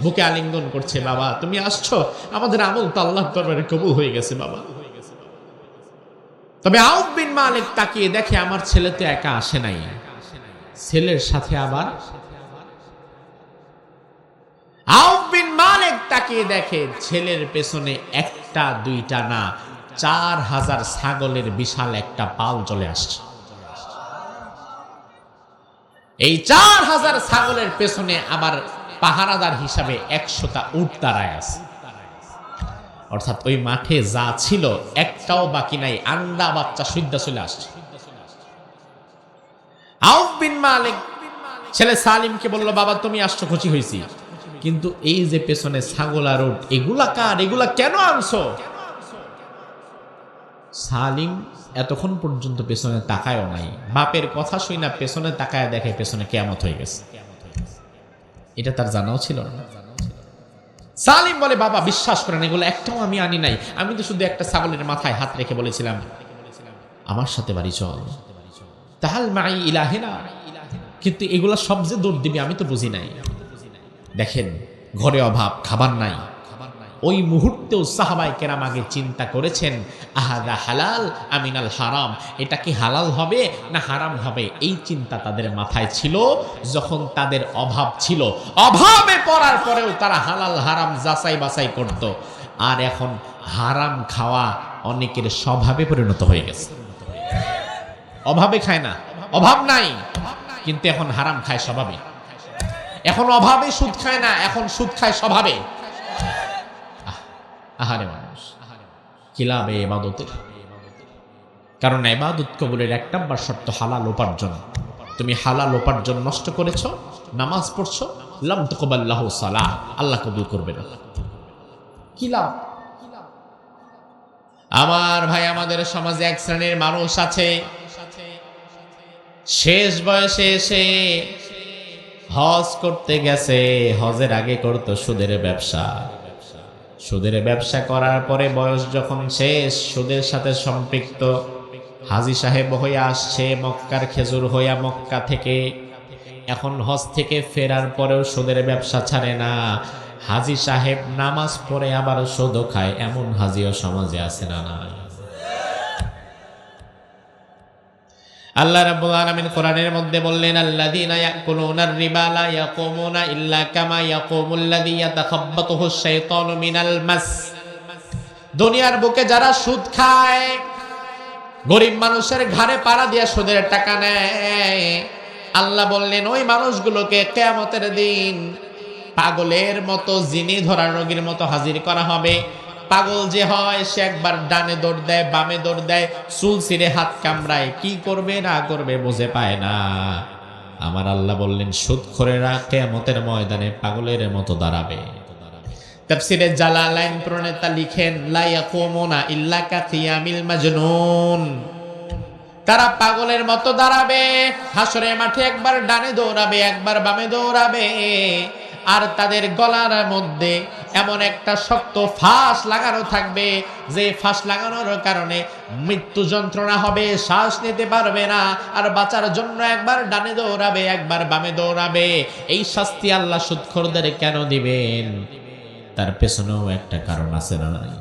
বুকে আলিঙ্গন করছে, বাবা তুমি আসছো, আমাদের আমল তো আল্লাহর দরবারে কবুল হয়ে গেছে বাবা। তবে আউফ বিন মালিক তাকিয়ে দেখে, আমার ছেলে তো একা আসে নাই, ছেলের সাথে আবার আউফ বিন মালিক তাকিয়ে দেখে ছেলের পেছনে একটা দুইটা না, 4,000 ছাগলের বিশাল একটা পাল চলে আসছে। এই 4,000 ছাগলের পেছনে আবার পাহারাদার হিসাবে 100টা উট দাঁড়ায় আছে। অর্থাৎ ওই মাঠে যা ছিল একটাও বাকি নাই, আন্ডা বাচ্চা সুদ্ধা চলে আসছে। আউফ বিন মালিক ছেলে সালিমকে বলল, বাবা তুমি আসছো, খুশি হয়েছি, কিন্তু এই যে পেছনে ছাগল আর উট, এগুলা কার, এগুলা কেন আনছো? সালিম এতক্ষণ পর্যন্ত পেছনে তাকায়ও নাই, বাপের কথা শুই না পেছনে তাকায় দেখে পেছনে কিয়ামত হয়ে গেছে। এটা তার জানাও ছিল না। সালিম বলে, বাবা বিশ্বাস করেন, এগুলো একটাও আমি আনি নাই, আমি তো শুধু একটা ছাগলের মাথায় হাত রেখে বলেছিলাম, আমার সাথে বাড়ি চল, তাহাল মাই ইলাহিনা, কিন্তু এগুলা সব যে দৌড় দিবি আমি তো বুঝি নাই। দেখেন, ঘরে অভাব, খাবার নাই, ওই মুহূর্তেও সাহাবায়ে কেরাম আগে চিন্তা করেছেন, আহাদা হালাল আমিনাল হারাম, এটা কি হালাল হবে না হারাম হবে, এই চিন্তা তাদের মাথায় ছিল। যখন তাদের অভাব ছিল, অভাবে পড়ার পরেও তারা হালাল হারাম যাচাই বাছাই করত। আর এখন হারাম খাওয়া অনেকের স্বভাবে পরিণত হয়ে গেছে। অভাবে খায় না, অভাব নাই, কিন্তু এখন হারাম খায় স্বভাবে। এখন অভাবে সুদ খায় না, এখন সুদ খায় স্বভাবে। আহারে মানুষ, কি লাভ এই ইবাদতের? কারণ ইবাদত কবুলের 1 নম্বর শর্ত হালাল উপার্জন। তুমি হালাল উপার্জন নষ্ট করেছো, নামাজ পড়ছো, লাম তাকবাল লাহু সালাহ, আল্লাহ কবুল করবে না, কি লাভ? আমার ভাই, আমাদের সমাজে এক শ্রেণীর মানুষ আছে, শেষ বয়সে এসে হজ করতে গেছে, হজের আগে করতো সুদের ব্যবসা, সুদের ব্যবসা করার পরে বয়স যখন শেষ, সুদের সাথে সম্পৃক্ত হাজী সাহেব হয়ে আসছে মক্কার খেজুর হইয়া মক্কা থেকে। এখন হজ থেকে ফেরার পরেও সুদের ব্যবসা ছাড়ে না, হাজী সাহেব নামাজ পড়ে আবার সুদও খায়, এমন হাজীও সমাজে আছে না নাই? আল্লাহ রাব্বুল আলামিন কোরআনের মধ্যে বললেন, আল্লাযীনা ইয়াকুলুনার রিবা লা ইয়াকুমুনা ইল্লা কামা ইয়াকুমুল্লাযী ইয়াতাখাব্বাতুহুশ শাইতানু মিনাল মাস। দুনিয়ার বুকে যারা সুদ খায়, গরিব মানুষের ঘাড়ে পাড়া দিয়ে সুদের টাকা নেয়, আল্লাহ বললেন ওই মানুষগুলোকে কিয়ামতের দিন পাগলের মতো, জিনি ধরা রোগীর মতো হাজির করা হবে। পাগল যে হয় সে একবার ডানে দৌড় দেয়, বামে দৌড় দেয়, চুল ছিঁড়ে হাত কামড়ায়, কি করবে না করবে বুঝে পায় না। আমার আল্লাহ বললেন সুদখোরেরা কিয়ামতের ময়দানে পাগলের মতো দাঁড়াবে। তাফসীরে জালালাইন প্রণেতা লিখেন লা ইয়াকুমুনা ইল্লা কাকিয়ামিল মাজনুন, তারা পাগলের মতো দাঁড়াবে হাসরের মাঠে, একবার ডানে দৌড়াবে একবার বামে দৌড়াবে, আর তাদের গলার মধ্যে এমন একটা শক্ত ফাঁস লাগানো থাকবে যে ফাঁস লাগানোর কারণে মৃত্যু যন্ত্রণা হবে, শ্বাস নিতে পারবে না, আর বাঁচার জন্য একবার ডানে দৌড়াবে একবার বামে দৌড়াবে। এই শাস্তি আল্লাহ সুদখোরদের কেন দিবেন? তার পেছনেও একটা কারণ আছে না নাই?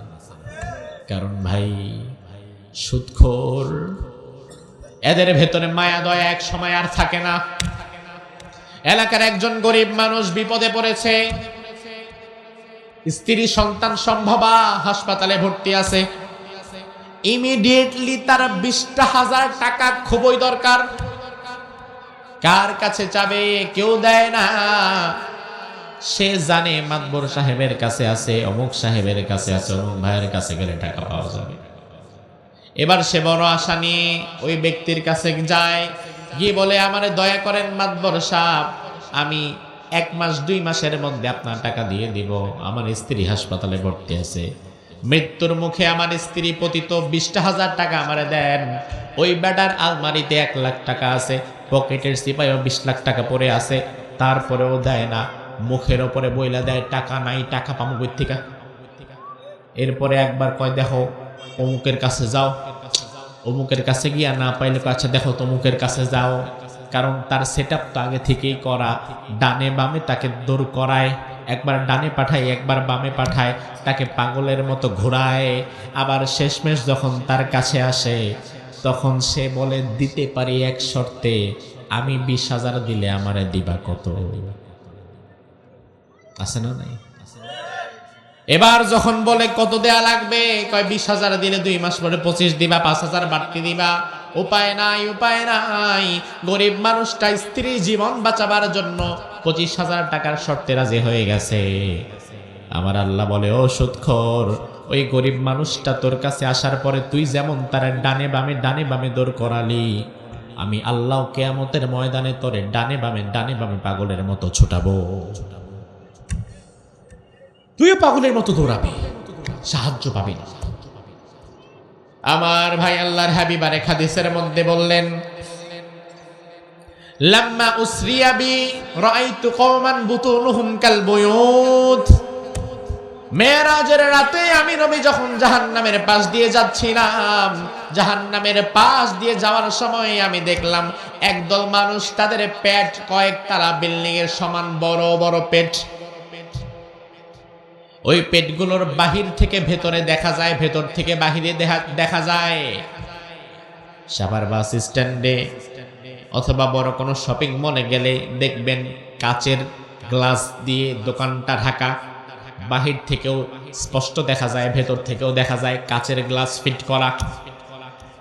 কারণ ভাই সুদখোর, এদের ভেতরে মায়া দয়া এক সময় আর থাকে না। এলাকার একজন গরিব মানুষ বিপদে পড়েছে, স্ত্রী সন্তান সম্ভবা হাসপাতালে ভর্তি আছে, ইমিডিয়েটলি তার 20,000 টাকা খুবই দরকার। কার কাছে চাবে? কেউ দেয় না। সে জানে মাতবর সাহেবের কাছে আছে, অমুক সাহেবের কাছে আছে, অমুক ভাইয়ের কাছে গেলে টাকা পাওয়া যাবে। এবার সে বড় আশা নিয়ে ওই ব্যক্তির কাছে যায়, গিয়ে বলে আমারে দয়া করেন মাতবর সাহেব, আমি 1 মাস 2 মাসের মধ্যে আপনার টাকা দিয়ে দিব, আমার স্ত্রী হাসপাতালে ভর্তি আছে, মৃত্যুর মুখে আমার স্ত্রী পতিত, 20,000 টাকা আমারে দেন। ওই বেটার আলমারিতে 1 লাখ টাকা আছে, পকেটের সিপাইও 20 লাখ টাকা পড়ে আছে, তারপরেও দেয় না। মুখের ওপরে বইলা দেয় টাকা নাই, টাকা পাবো কই থেকে। এরপরে একবার কয় দেখো অমুকের কাছে যাও, অমুকের কাছে গিয়া না পাইলে আচ্ছা দেখো তমুকের কাছে যাও, কারণ তার সেটআপ তো আগে থেকেই করা, ডানে বামে তাকে দৌড় করায়, একবার ডানে পাঠায় একবার বামে পাঠায়, তাকে পাগলের মতো ঘোরায়। আবার শেষমেশ যখন তার কাছে আসে তখন সে বলে দিতে পারি এক শর্তে, আমি 20,000 দিলে আমারে দিবা কত? আছে না নাই? এবার যখন বলে কত দেয়া লাগবে, কয় 20,000 দিলে 2 মাস পরে 25 দিবা, 5,000 বাড়তি দিবা। উপায় নাই, উপায় নাই। গরিব মানুষটা স্ত্রী জীবন বাঁচাবার জন্য 25,000 টাকার শর্তে রাজি হয়ে গেছে। আমার আল্লাহ বলে, ও সুদখোর, ওই গরিব মানুষটা তোর কাছে আসার পরে তুই যেমন তার ডানে বামে দৌড় করালি, আমি আল্লাহ কিয়ামতের ময়দানে তোরে ডানে বামে পাগলের মতো ছুটাবো। তুইও পাগলের মতো দৌড়াবে, সাহায্য পাবি না। আমার ভাই আল্লাহর হাবিব আরেক হাদিসের মধ্যে বললেন, লাম্মা উসরিয়া বি রাআইতু কওমান বুতুনুহুম কাল বুয়ুত। মেরাজের রাতে আমি নবী যখন জাহান্নামের পাশ দিয়ে যাচ্ছিলাম, জাহান্নামের পাশ দিয়ে যাওয়ার সময় আমি দেখলাম একদল মানুষ, তাদের পেট কয়েকতলা বিল্ডিং এর সমান বড় বড় পেট। ওই পেটগুলোর বাহির থেকে ভেতরে দেখা যায়, ভেতর থেকে বাহিরে দেখা যায়। সাভার বাস স্ট্যান্ডে অথবা বড় কোনো শপিং মলে গেলে দেখবেন কাচের গ্লাস দিয়ে দোকানটা ঢাকা, বাহির থেকেও স্পষ্ট দেখা যায়, ভেতর থেকেও দেখা যায়, কাচের গ্লাস ফিট করা।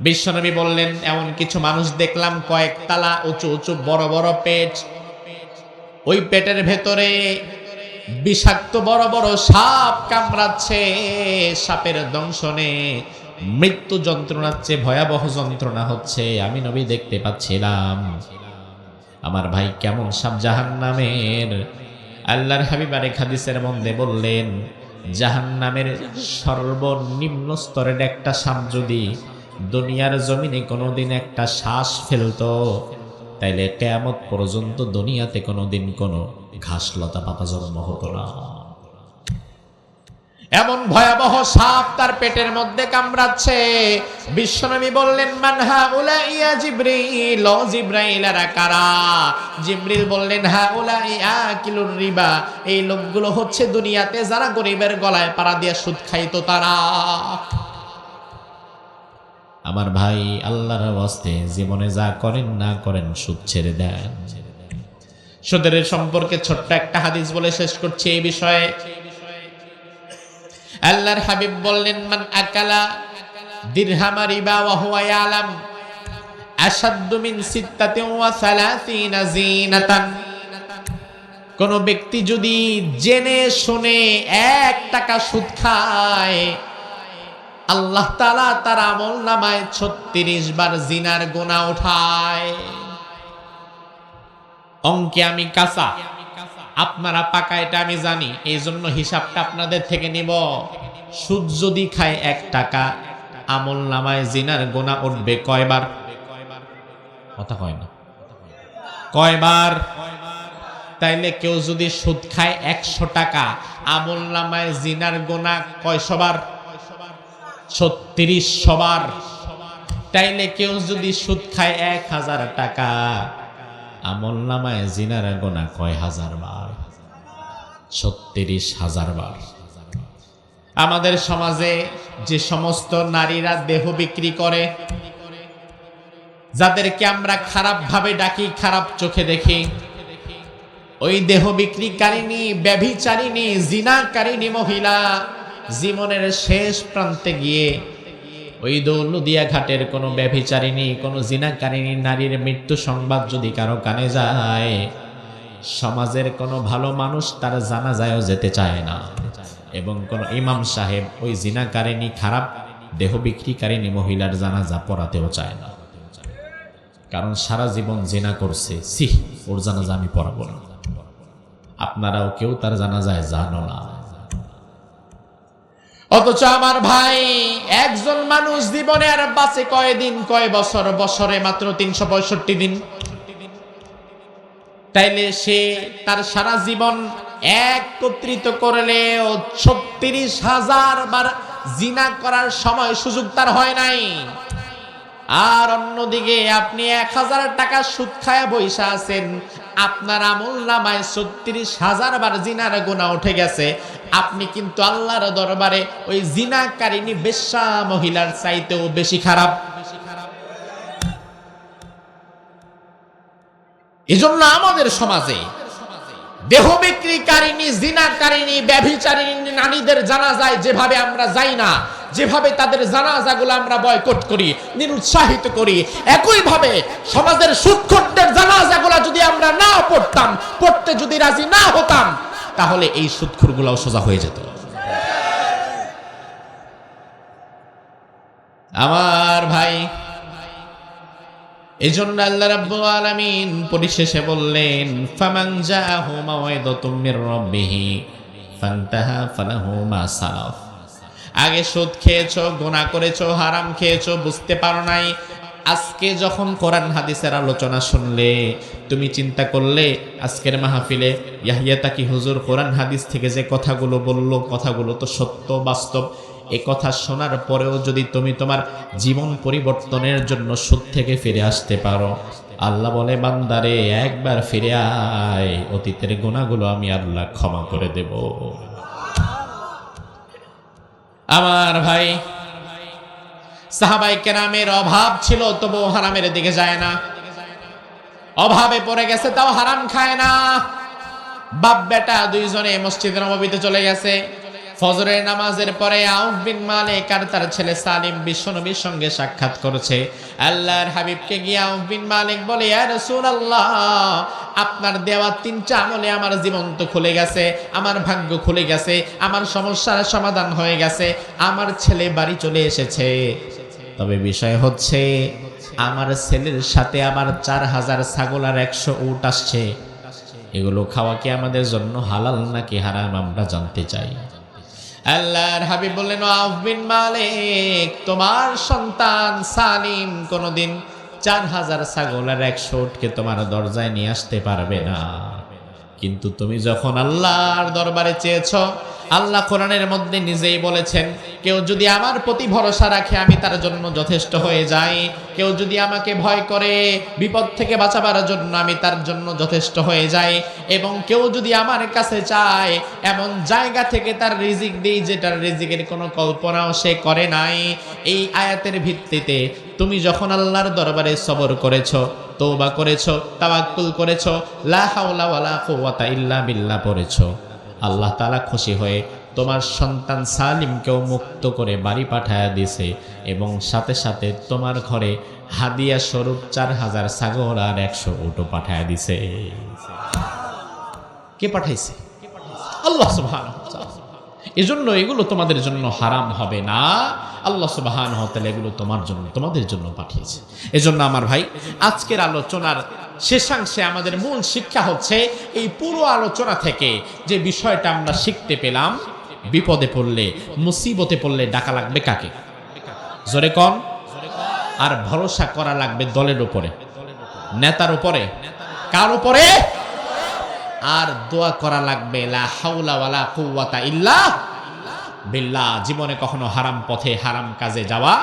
বিশ্বনবী বললেন, এমন কিছু মানুষ দেখলাম কয়েকতলা উঁচু উঁচু বড় বড় পেট, ওই পেটের ভেতরে বিষাক্ত বড় বড় সাপ কামড়াচ্ছে, সাপের দংশনে মৃত্যু যন্ত্রণার চেয়ে ভয়াবহ যন্ত্রণা হচ্ছে আমি নবী দেখতে পাচ্ছিলাম। আমার ভাই কেমন সাপ জাহান্নামের! আল্লাহর হাবিব আরেক হাদিসের মধ্যে বললেন, জাহান্নামের সর্বনিম্ন স্তরের একটা সাপ যদি দুনিয়ার জমিনে কোনোদিন একটা শ্বাস ফেলতো, তাইলে কিয়ামত পর্যন্ত দুনিয়াতে কোনোদিন কোনো ঘাস লতা পাতা জন্ম হতো না। এমন ভয়াবহ সাপ তার পেটের মধ্যে কামড়াচ্ছে। বিশ্বনবী বললেন, মান হাউলা ইয়া জিবরিল, ও জিবরাইল এরা কারা? জিবরিল বললেন, হাউলা ইয়াকিলুর রিবা, এই লোকগুলো হচ্ছে দুনিয়াতে যারা গরিবের গলায় পাড়া দিয়ে সুদ খাইতো তারা। আমার ভাই আল্লাহর ওয়াস্তে জীবনে যা করেন না করেন সুদ ছেড়ে দেন। সুদের সম্পর্কে ছোট্ট একটা হাদিস বলে শেষ করছি এই বিষয়ে। আল্লাহর হাবিব বললেন, মান আকালা দিরহামা রিবা ওয়া হুয়া ইয়ালাম আশাদ্দু মিন 36 জিনাতান। কোন ব্যক্তি যদি জেনে শুনে 1 টাকা সুদ খায়, আল্লাহ তাআলা তার আমলনামায় 36 বার জিনার গুনাহ উঠায়। অঙ্কে আমি কাঁচা, আপনারা পাকা, এটা আমি জানি, এই জন্য হিসাবটা আপনাদের থেকে নিব। সুদ যদি খায় 1 টাকা, আমল নামায় জিনার গোনা উঠবে কয়বার? কথা কয় না, কয়বার? তাইলে কেউ যদি সুদ খায় 100 টাকা, আমল নামায় জিনার গোনা কয়শবার? 36 বার। তাইলে কেউ যদি সুদ খায় 1000 টাকা, আমল নামায় জিনার গোনা কয় হাজার বার? 36,000 বার। আমাদের সমাজে যে সমস্ত নারীরা দেহ বিক্রি করে, যাদেরকে আমরা খারাপ ভাবে ডাকি, খারাপ চোখে দেখি, ওই দেহ বিক্রিকারিণী, ব্যভিচারিণী, জিনাকারিণী মহিলা জীবনের শেষ প্রান্তে গিয়ে ওই দৌলদিয়া ঘাটের কোনো ব্যভিচারিণী, কোনো জিনাকারিণী নারীর মৃত্যু সংবাদ যদি কারো কানে যায়, সমাজের কোনো ভালো মানুষ তার জানাজায়ও যেতে চায় না, এবং কোনো ইমাম সাহেব ওই জিনাকারিণী, খারাপ দেহ বিক্রিকারিণী মহিলার জানাজা পড়াতেও চায় না। কারণ সারা জীবন জিনা করছে, ওর জানাজা আমি পড়াবো না। আপনারাও কেউ তার জানাজায় জানো না। অথচ আমার ভাই, একজন মানুষ জীবনে আর বাঁচে কয়দিন, কয় বছর? বছরে মাত্র 365 দিন। তাইলে সে তার সারা জীবন একত্রিত করলেও 36,000 বার জিনা করার সময় সুযোগ তার হয় নাই। আর অন্যদিকে আপনি 1000 টাকা সুদ খায়া বইসা আছেন, আপনার আমল নামায় 36,000 বার জিনার গুনাহ উঠে গেছে। আপনি কিন্তু আল্লাহর দরবারে ওই জিনাকারিনী বেশ্যা মহিলার চাইতেও বেশি খারাপ। এজন্য আমাদের সমাজে দেহ বিক্রিকারিনী, জিনাকারিনী, ব্যভিচারিণী নারীদের জানাজায় যেভাবে আমরা যাই না, যেভাবে তাদের জানাজাগুলো আমরা বয়কট করি, নিরুৎসাহিত করি, একইভাবে সমাজের সুদখোরদের জানাজাগুলো যদি আমরা না পড়তাম, পড়তে যদি রাজি না হতাম, তাহলে এই সুদখোরগুলোও সোজা হয়ে যেত। আমার ভাই, এজন্য আল্লাহ রাব্বুল আলামিন পরিশেষে বললেন, ফামান জাআহু মাওয়াইদাতুম মির রাব্বিহি ফান্তাহা ফালাহু মা সালাফ। আগে সুদ খেয়েছো, গুনাহ করেছো, হারাম খেয়েছো, বুঝতে পারো নাই। আজকে যখন কোরআন হাদিসের আলোচনা শুনলে, তুমি চিন্তা করলে আজকের মাহফিলে ইয়াহিয়া তাকি হুজুর কোরআন হাদিস থেকে যে কথাগুলো বললো, কথাগুলো তো সত্য, বাস্তব। এ কথা শোনার পরেও যদি তুমি তোমার জীবন পরিবর্তনের জন্য সুদ থেকে ফিরে আসতে পারো, আল্লাহ বলে, বান্দারে একবার ফিরে আয়, অতীতের গুনাহগুলো আমি আল্লাহ ক্ষমা করে দেব। আমার ভাই, সাহাবায়ে কেরামের অভাব ছিল, তবু হারামের দিকে যায় না। অভাবে পড়ে গেছে, তাও হারাম খায় না। বাপ বেটা দুইজনে মসজিদে নববীতে চলে গেছে। ফজরের নামাজের পরে আউফ বিন মালিক আর তার ছেলে সালিম বিশ্বনবীর সঙ্গে সাক্ষাৎ করেছে। আল্লাহর হাবিবকে গিয়ে আউফ বিন মালিক বলে, ইয়া রাসূলুল্লাহ, আপনার দেওয়া 3টা আমলে আমার জীবন তো খুলে গেছে, আমার ভাগ্য খুলে গেছে, আমার সমস্যার সমাধান হয়ে গেছে, আমার ছেলে বাড়ি চলে এসেছে। তবে বিষয় হচ্ছে, আমার ছেলের সাথে আমার 4000 ছাগল আর 100 উট আসছে। এগুলো খাওয়া কি আমাদের জন্য হালাল নাকি হারাম, আমরা জানতে চাই। আল্লাহর হাবিব বললেন, আউফ বিন মালিক, তোমার সন্তান সালিম কোনোদিন 4000 ছাগল আর 100 উটকে তোমার দরজায় নিয়ে আসতে পারবে না। কিন্তু তুমি যখন আল্লাহর দরবারে চেয়েছো, আল্লাহ কোরআনের মধ্যে নিজেই বলেছেন, কেউ যদি আমার প্রতি ভরসা রাখে আমি তার জন্য যথেষ্ট হয়ে যাই। কেউ যদি আমাকে ভয় করে বিপদ থেকে বাঁচাবার জন্য আমি তার জন্য যথেষ্ট হয়ে যাই। এবং কেউ যদি আমার কাছে চায়, এমন জায়গা থেকে তার রিজিক দেই যেটার রিজিকের কোনো কল্পনাও সে করে নাই। এই আয়াতের ভিত্তিতে তুমি যখন আল্লাহর দরবারে সবর করেছো, তওবা করেছো, তাওয়াক্কুল করেছো, লা হাওলা ওয়ালা কুওয়াতা ইল্লা বিল্লাহ পড়েছো, আল্লাহ তাআলা খুশি হয়ে তোমার সন্তান সালিমকেও মুক্ত করে বাড়ি পাঠায়া দিছে, এবং সাথে সাথে তোমার ঘরে হাদিয়া স্বরূপ 4000 ছাগল আর 100 উটও পাঠায়া দিছে। কে পাঠাইছে? আল্লাহ সুবহানাহু ওয়া তাআলা। এজন্য এগুলো তোমাদের জন্য হারাম হবে না। আল্লাহ সুবহানাহু ওয়া তাআলা এগুলো তোমার জন্য, তোমাদের জন্য পাঠিয়েছে। এজন্য আমার ভাই, আজকের আলোচনার শেষাংশে আমাদের মূল শিক্ষা হচ্ছে এই পুরো আলোচনা থেকে যে বিষয়টা আমরা শিখতে পেলাম, বিপদে পড়লে, মুসিবতে পড়লে ডাকা লাগবে কাকে? জোরে কন। আর ভরসা করা লাগবে দলের উপরে, নেতার উপরে, কার উপরে? আর দোয়া করা লাগবে লা হাওলা ওয়ালা কুওয়াতা ইল্লা বিল্লাহ। জীবনে কখনো হারাম পথে, হারাম কাজে যাওয়া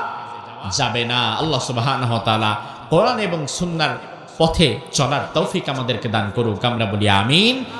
যাবে না। আল্লাহ সুবহানাহু ওয়া তাআলা কোরআন এবং সুন্নাহর পথে চলার তৌফিক আমাদেরকে দান করুক। আমরা বলি আমিন।